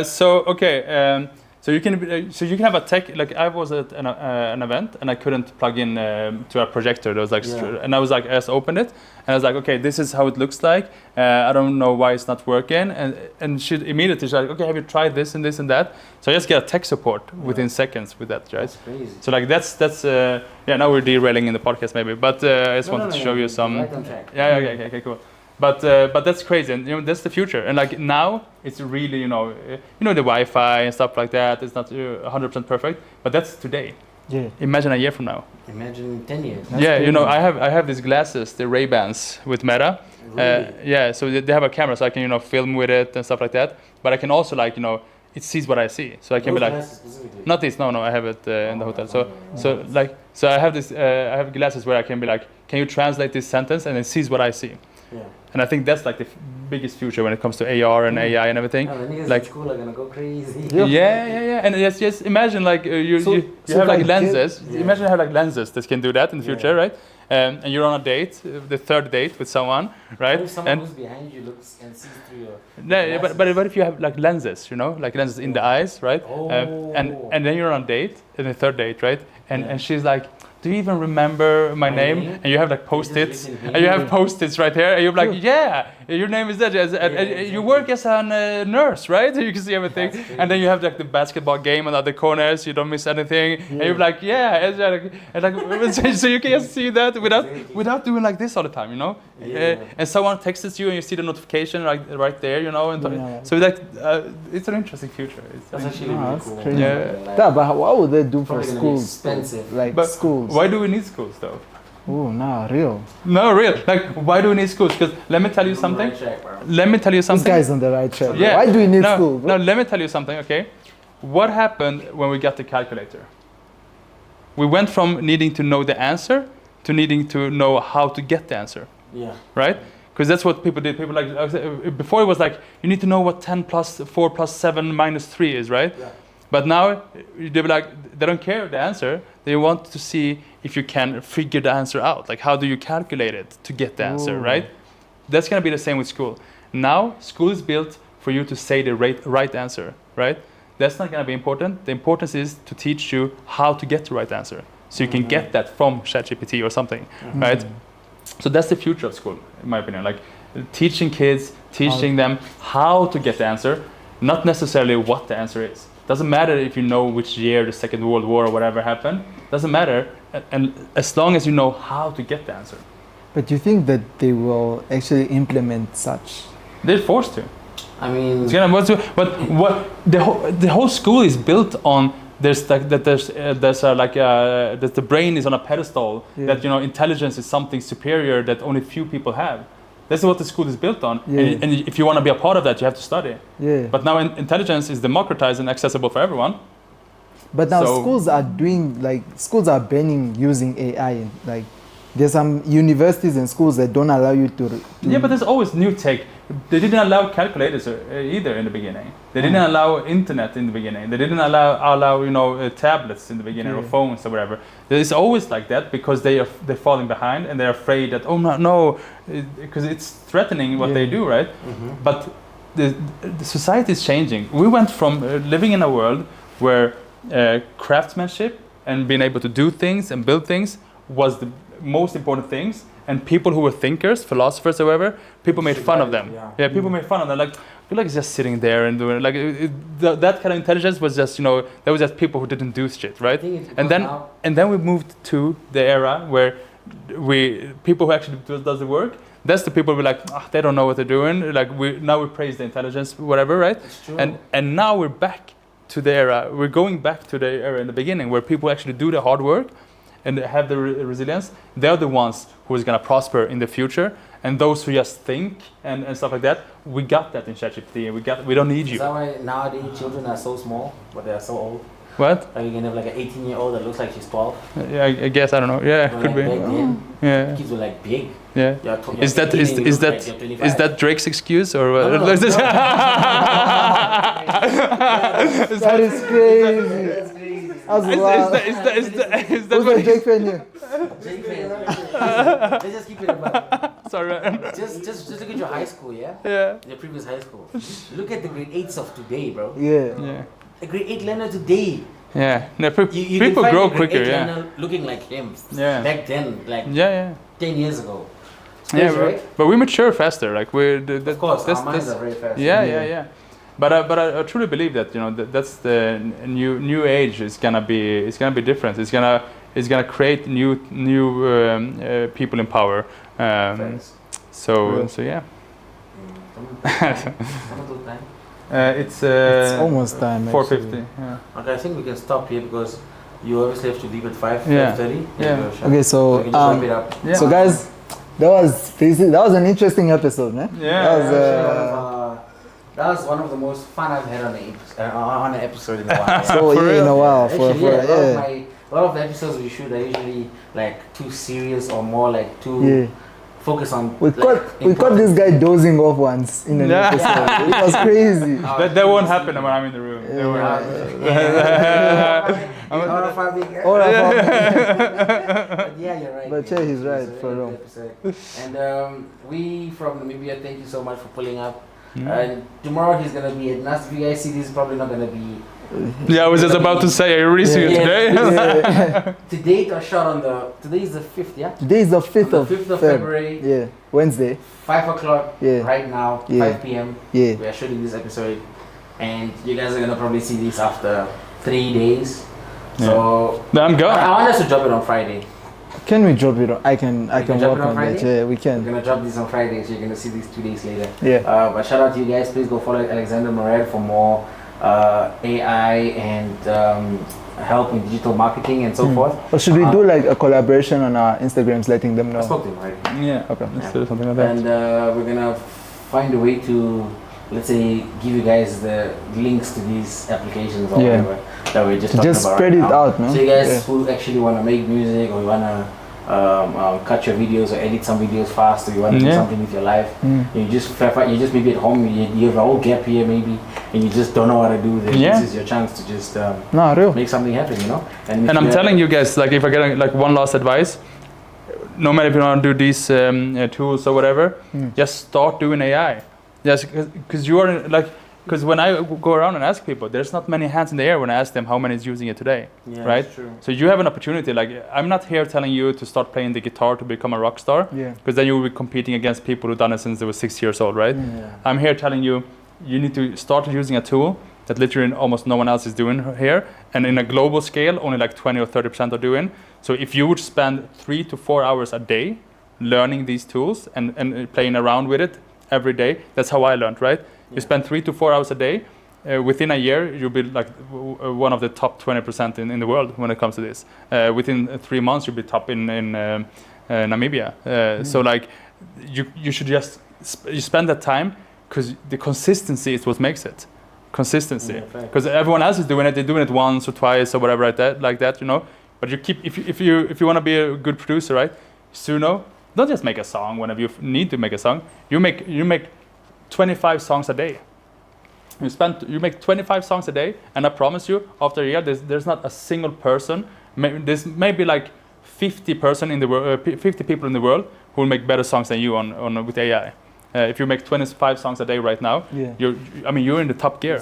So okay. So you can have a tech, like I was at an event and I couldn't plug in to a projector. There was like, and I was like, I just opened it and I was like, okay, this is how it looks like. I don't know why it's not working. And she immediately she's like, okay, have you tried this and this and that? So I just get a tech support within seconds with that, right? That's crazy. So like that's yeah. Now we're derailing in the podcast maybe, but I just wanted to show you some. Right on track. Yeah. Okay. Cool. But that's crazy, and that's the future. And like now, it's really the Wi-Fi and stuff like that. It's not 100% perfect, but that's today. Yeah. Imagine a year from now. Imagine 10 years. That's yeah, crazy. I have these glasses, the Ray-Bans with Meta. Really? Yeah, so they have a camera, so I can film with it and stuff like that. But I can also it sees what I see, so I can be like. Not this, no, I have it in the hotel. So I have this, I have glasses where I can be like, can you translate this sentence, and it sees what I see. Yeah. And I think that's like the biggest future when it comes to AR and AI and everything. The niggas like, at school are gonna go crazy. Yeah. And just imagine like you have like lenses. Imagine you have like lenses that can do that in the future, right? And you're on a date, the third date with someone, right? What if someone who's behind you looks and sees through your but what if you have like lenses, like lenses in the eyes, right? And then you're on a date, in the third date, right? And she's like, do you even remember my name? And you have like post-its, and you have post-its right here, and you're like, yeah, your name is that, you work as a nurse, right? You can see everything, and then you have like the basketball game on the other corners, you don't miss anything, and you're like, yeah, and like, so you can just see that without doing like this all the time, and someone texts you, and you see the notification right there, and so like, it's an interesting future. That's actually really cool. Crazy. Yeah, but what would they do for schools? Expensive. Like schools. Why do we need schools though? Oh, no, real. No, real. Like, why do we need schools? Because let me tell you something. Let me tell you something. This guy's on the right track. Yeah. Why do we need school? Bro? No, let me tell you something, okay? What happened when we got the calculator? We went from needing to know the answer to needing to know how to get the answer. Yeah. Right? Because that's what people did. People before it was like, you need to know what 10 plus 4 plus 7 minus 3 is, right? Yeah. But now they don't care the answer. They want to see if you can figure the answer out. Like, how do you calculate it to get the answer, right? That's going to be the same with school. Now, school is built for you to say the right answer, right? That's not going to be important. The importance is to teach you how to get the right answer. So you can get that from ChatGPT or something, right? So that's the future of school, in my opinion. Like, teaching kids, teaching them how to get the answer, not necessarily what the answer is. Doesn't matter if you know which year the Second World War or whatever happened. Doesn't matter, and as long as you know how to get the answer. But you think that they will actually implement such? They're forced to. I mean, the whole school is built on that the brain is on a pedestal. That intelligence is something superior that only few people have. That's what the school is built on. And if you want to be a part of that, you have to study. But now intelligence is democratized and accessible for everyone. But now schools are banning using AI. Like, there's some universities and schools that don't allow you to Yeah, but there's always new tech. They didn't allow calculators either in the beginning. They didn't allow internet in the beginning. They didn't allow tablets in the beginning or phones or whatever. It's always like that because they're falling behind and they're afraid that because it's threatening what they do, right? But the society is changing. We went from living in a world where craftsmanship and being able to do things and build things was the most important things, and people who were thinkers, philosophers or whatever, people made fun of them. People made fun of them. Like, I feel like it's just sitting there and doing that kind of intelligence was just that was just people who didn't do shit, right? And then we moved to the era where people who actually does the work, that's the people who are like, they don't know what they're doing. Like we praise the intelligence, whatever, right? It's true. And now we're back to the era. We're going back to the era in the beginning where people actually do the hard work and have the resilience. They're the ones who is gonna prosper in the future. And those who just think and stuff like that, we got that in ChatGPT. We don't need you. Is that why nowadays children are so small, but they are so old? What? Like you can have like an 18-year-old that looks like she's 12. Yeah, I guess, I don't know. Yeah, But could like be. back then, Yeah. kids were like big. Yeah. Is that Drake's excuse or what? No. Is That is crazy. That's crazy. That's wild. that Who's the Drake fan here? Jake fans. Let's just keep it about. Sorry. Just look at your high school, yeah? Yeah. Your previous high school. Look at the grade 8s of today, bro. Yeah. A grade 8 learner today. Yeah. No, You people can find grow a grade quicker. 8 Yeah. learner looking like him. Yeah. Back then, like Yeah. 10 years ago. It's Yeah, crazy, right? but we mature faster. Like Of course, our minds are very fast. Yeah. But I truly believe that that's the new age is gonna be different. It's gonna create new people in power. So yeah. It's almost time. 4:50. Actually. Yeah. Okay, I think we can stop here because you obviously have to leave at 5:30. Yeah. Okay, so we can just wrap it up. Yeah. so guys, that was an interesting episode, man. That was one of the most fun I've had on an episode in a while. So in a while, Actually, a lot of the episodes we shoot are usually like too serious or more like too focus on. We caught this guy dozing off once in an episode. It was crazy. That won't happen when I'm in the room. That won't happen. Yeah, you're right. But yeah, he's right for real. And we from Namibia, thank you so much for pulling up. And tomorrow he's gonna be at NAS. If you guys see this, is probably not gonna be. Yeah, I was just about to say, are you really serious today? To date, I shot on today is the 5th, yeah? Today is the 5th of February. Yeah, Wednesday. 5 o'clock Yeah. right now, Yeah. 5 p.m. Yeah. We are shooting this episode. And you guys are gonna probably see this after 3 days. So I'm going. I want us to drop it on Friday. Can we drop it on? I can drop work it on on that. Friday? Yeah, we We're can. gonna drop this on Friday, so you're gonna see this 2 days later. Yeah. But shout out to you guys. Please go follow Alexander Morad for more AI and help in digital marketing and so forth. Or should we do like a collaboration on our Instagrams, letting them I know? spoke to him already. Yeah. Okay. Let's do something like that. And we're gonna find a way to, let's say, give you guys the links to these applications or whatever that we're just talking about. Just spread it out, man. So you guys who actually want to make music or you want to cut your videos or edit some videos fast, or you want to do something with your life, you just maybe at home, you have a whole gap here maybe, and you just don't know what to do. Then this is your chance to just make something happen, And I'm telling you guys, like if I get like one last advice, no matter if you want to do these tools or whatever, just start doing AI. Just because you are like. Because when I go around and ask people, there's not many hands in the air when I ask them how many is using it today, right? That's true. So you have an opportunity. Like I'm not here telling you to start playing the guitar to become a rock star, because then you will be competing against people who've done it since they were 6 years old, right? I'm here telling you, you need to start using a tool that literally almost no one else is doing here, and in a global scale, only like 20 or 30% are doing. So if you would spend 3 to 4 hours a day learning these tools and playing around with it every day, that's how I learned, right? You spend 3 to 4 hours a day. Within a year, you'll be like one of the top 20% in the world when it comes to this. Within 3 months, you'll be top in Namibia. So like, you should just you spend that time because the consistency is what makes it. Consistency. Because everyone else is doing it. They're doing it once or twice or whatever like that. But you keep if you want to be a good producer, right? So don't just make a song whenever you need to make a song. You make 25 songs a day. You make 25 songs a day, and I promise you, after a year, there's not a single person. There's maybe like 50 people in the world who will make better songs than you on with AI. If you make 25 songs a day right now, you're in the top gear.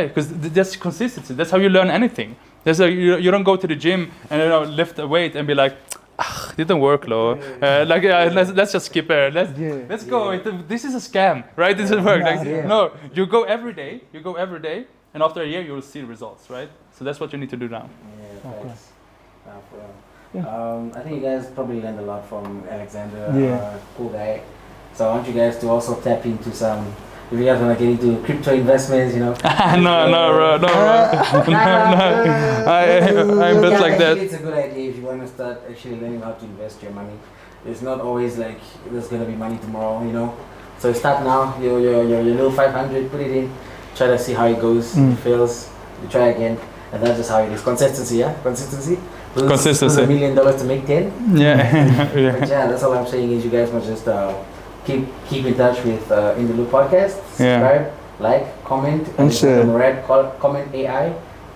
Because that's consistency. That's how you learn anything. You don't go to the gym and lift a weight and be like, didn't work, Lo. Let's just skip it. Let's go. This is a scam, right? This doesn't work. No, you go every day, and after a year you will see results, right? So that's what you need to do now. I think you guys probably learned a lot from Alexander. Cool guy. So I want you guys to also tap into some. If you guys want to get into crypto investments, you know. no, bro. I invest like that. It's a good idea if you want to start actually learning how to invest your money. It's not always like there's gonna be money tomorrow, you know. So start now. Your little 500, put it in. Try to see how it goes. If it fails, you try again, and that's just how it is. Consistency, yeah. Consistency. Lose $1 million to make 10. Yeah. But yeah, that's all I'm saying is you guys must just keep in touch with In the Loop podcast. Subscribe, like, comment, and share. Morad, comment AI,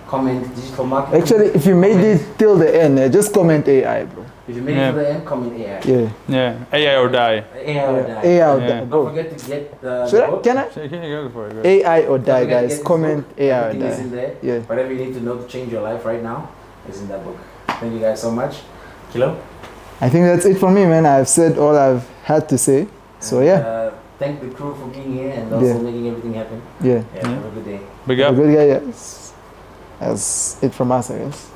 comment digital marketing. Actually, if you made it till the end, just comment AI, bro. If you made it to the end, comment AI. Yeah. AI or die. AI or die. AI or die. Don't forget to get the book. Can I? Go for it. AI or die, guys. Comment AI or die. Is in there. Yeah. Whatever you need to know to change your life right now is in that book. Thank you guys so much. Kilo? I think that's it for me, man. I've said all I've had to say. So thank the crew for being here and also making everything happen. Yeah. Have a good day. Big up. Good guy. That's it from us, I guess.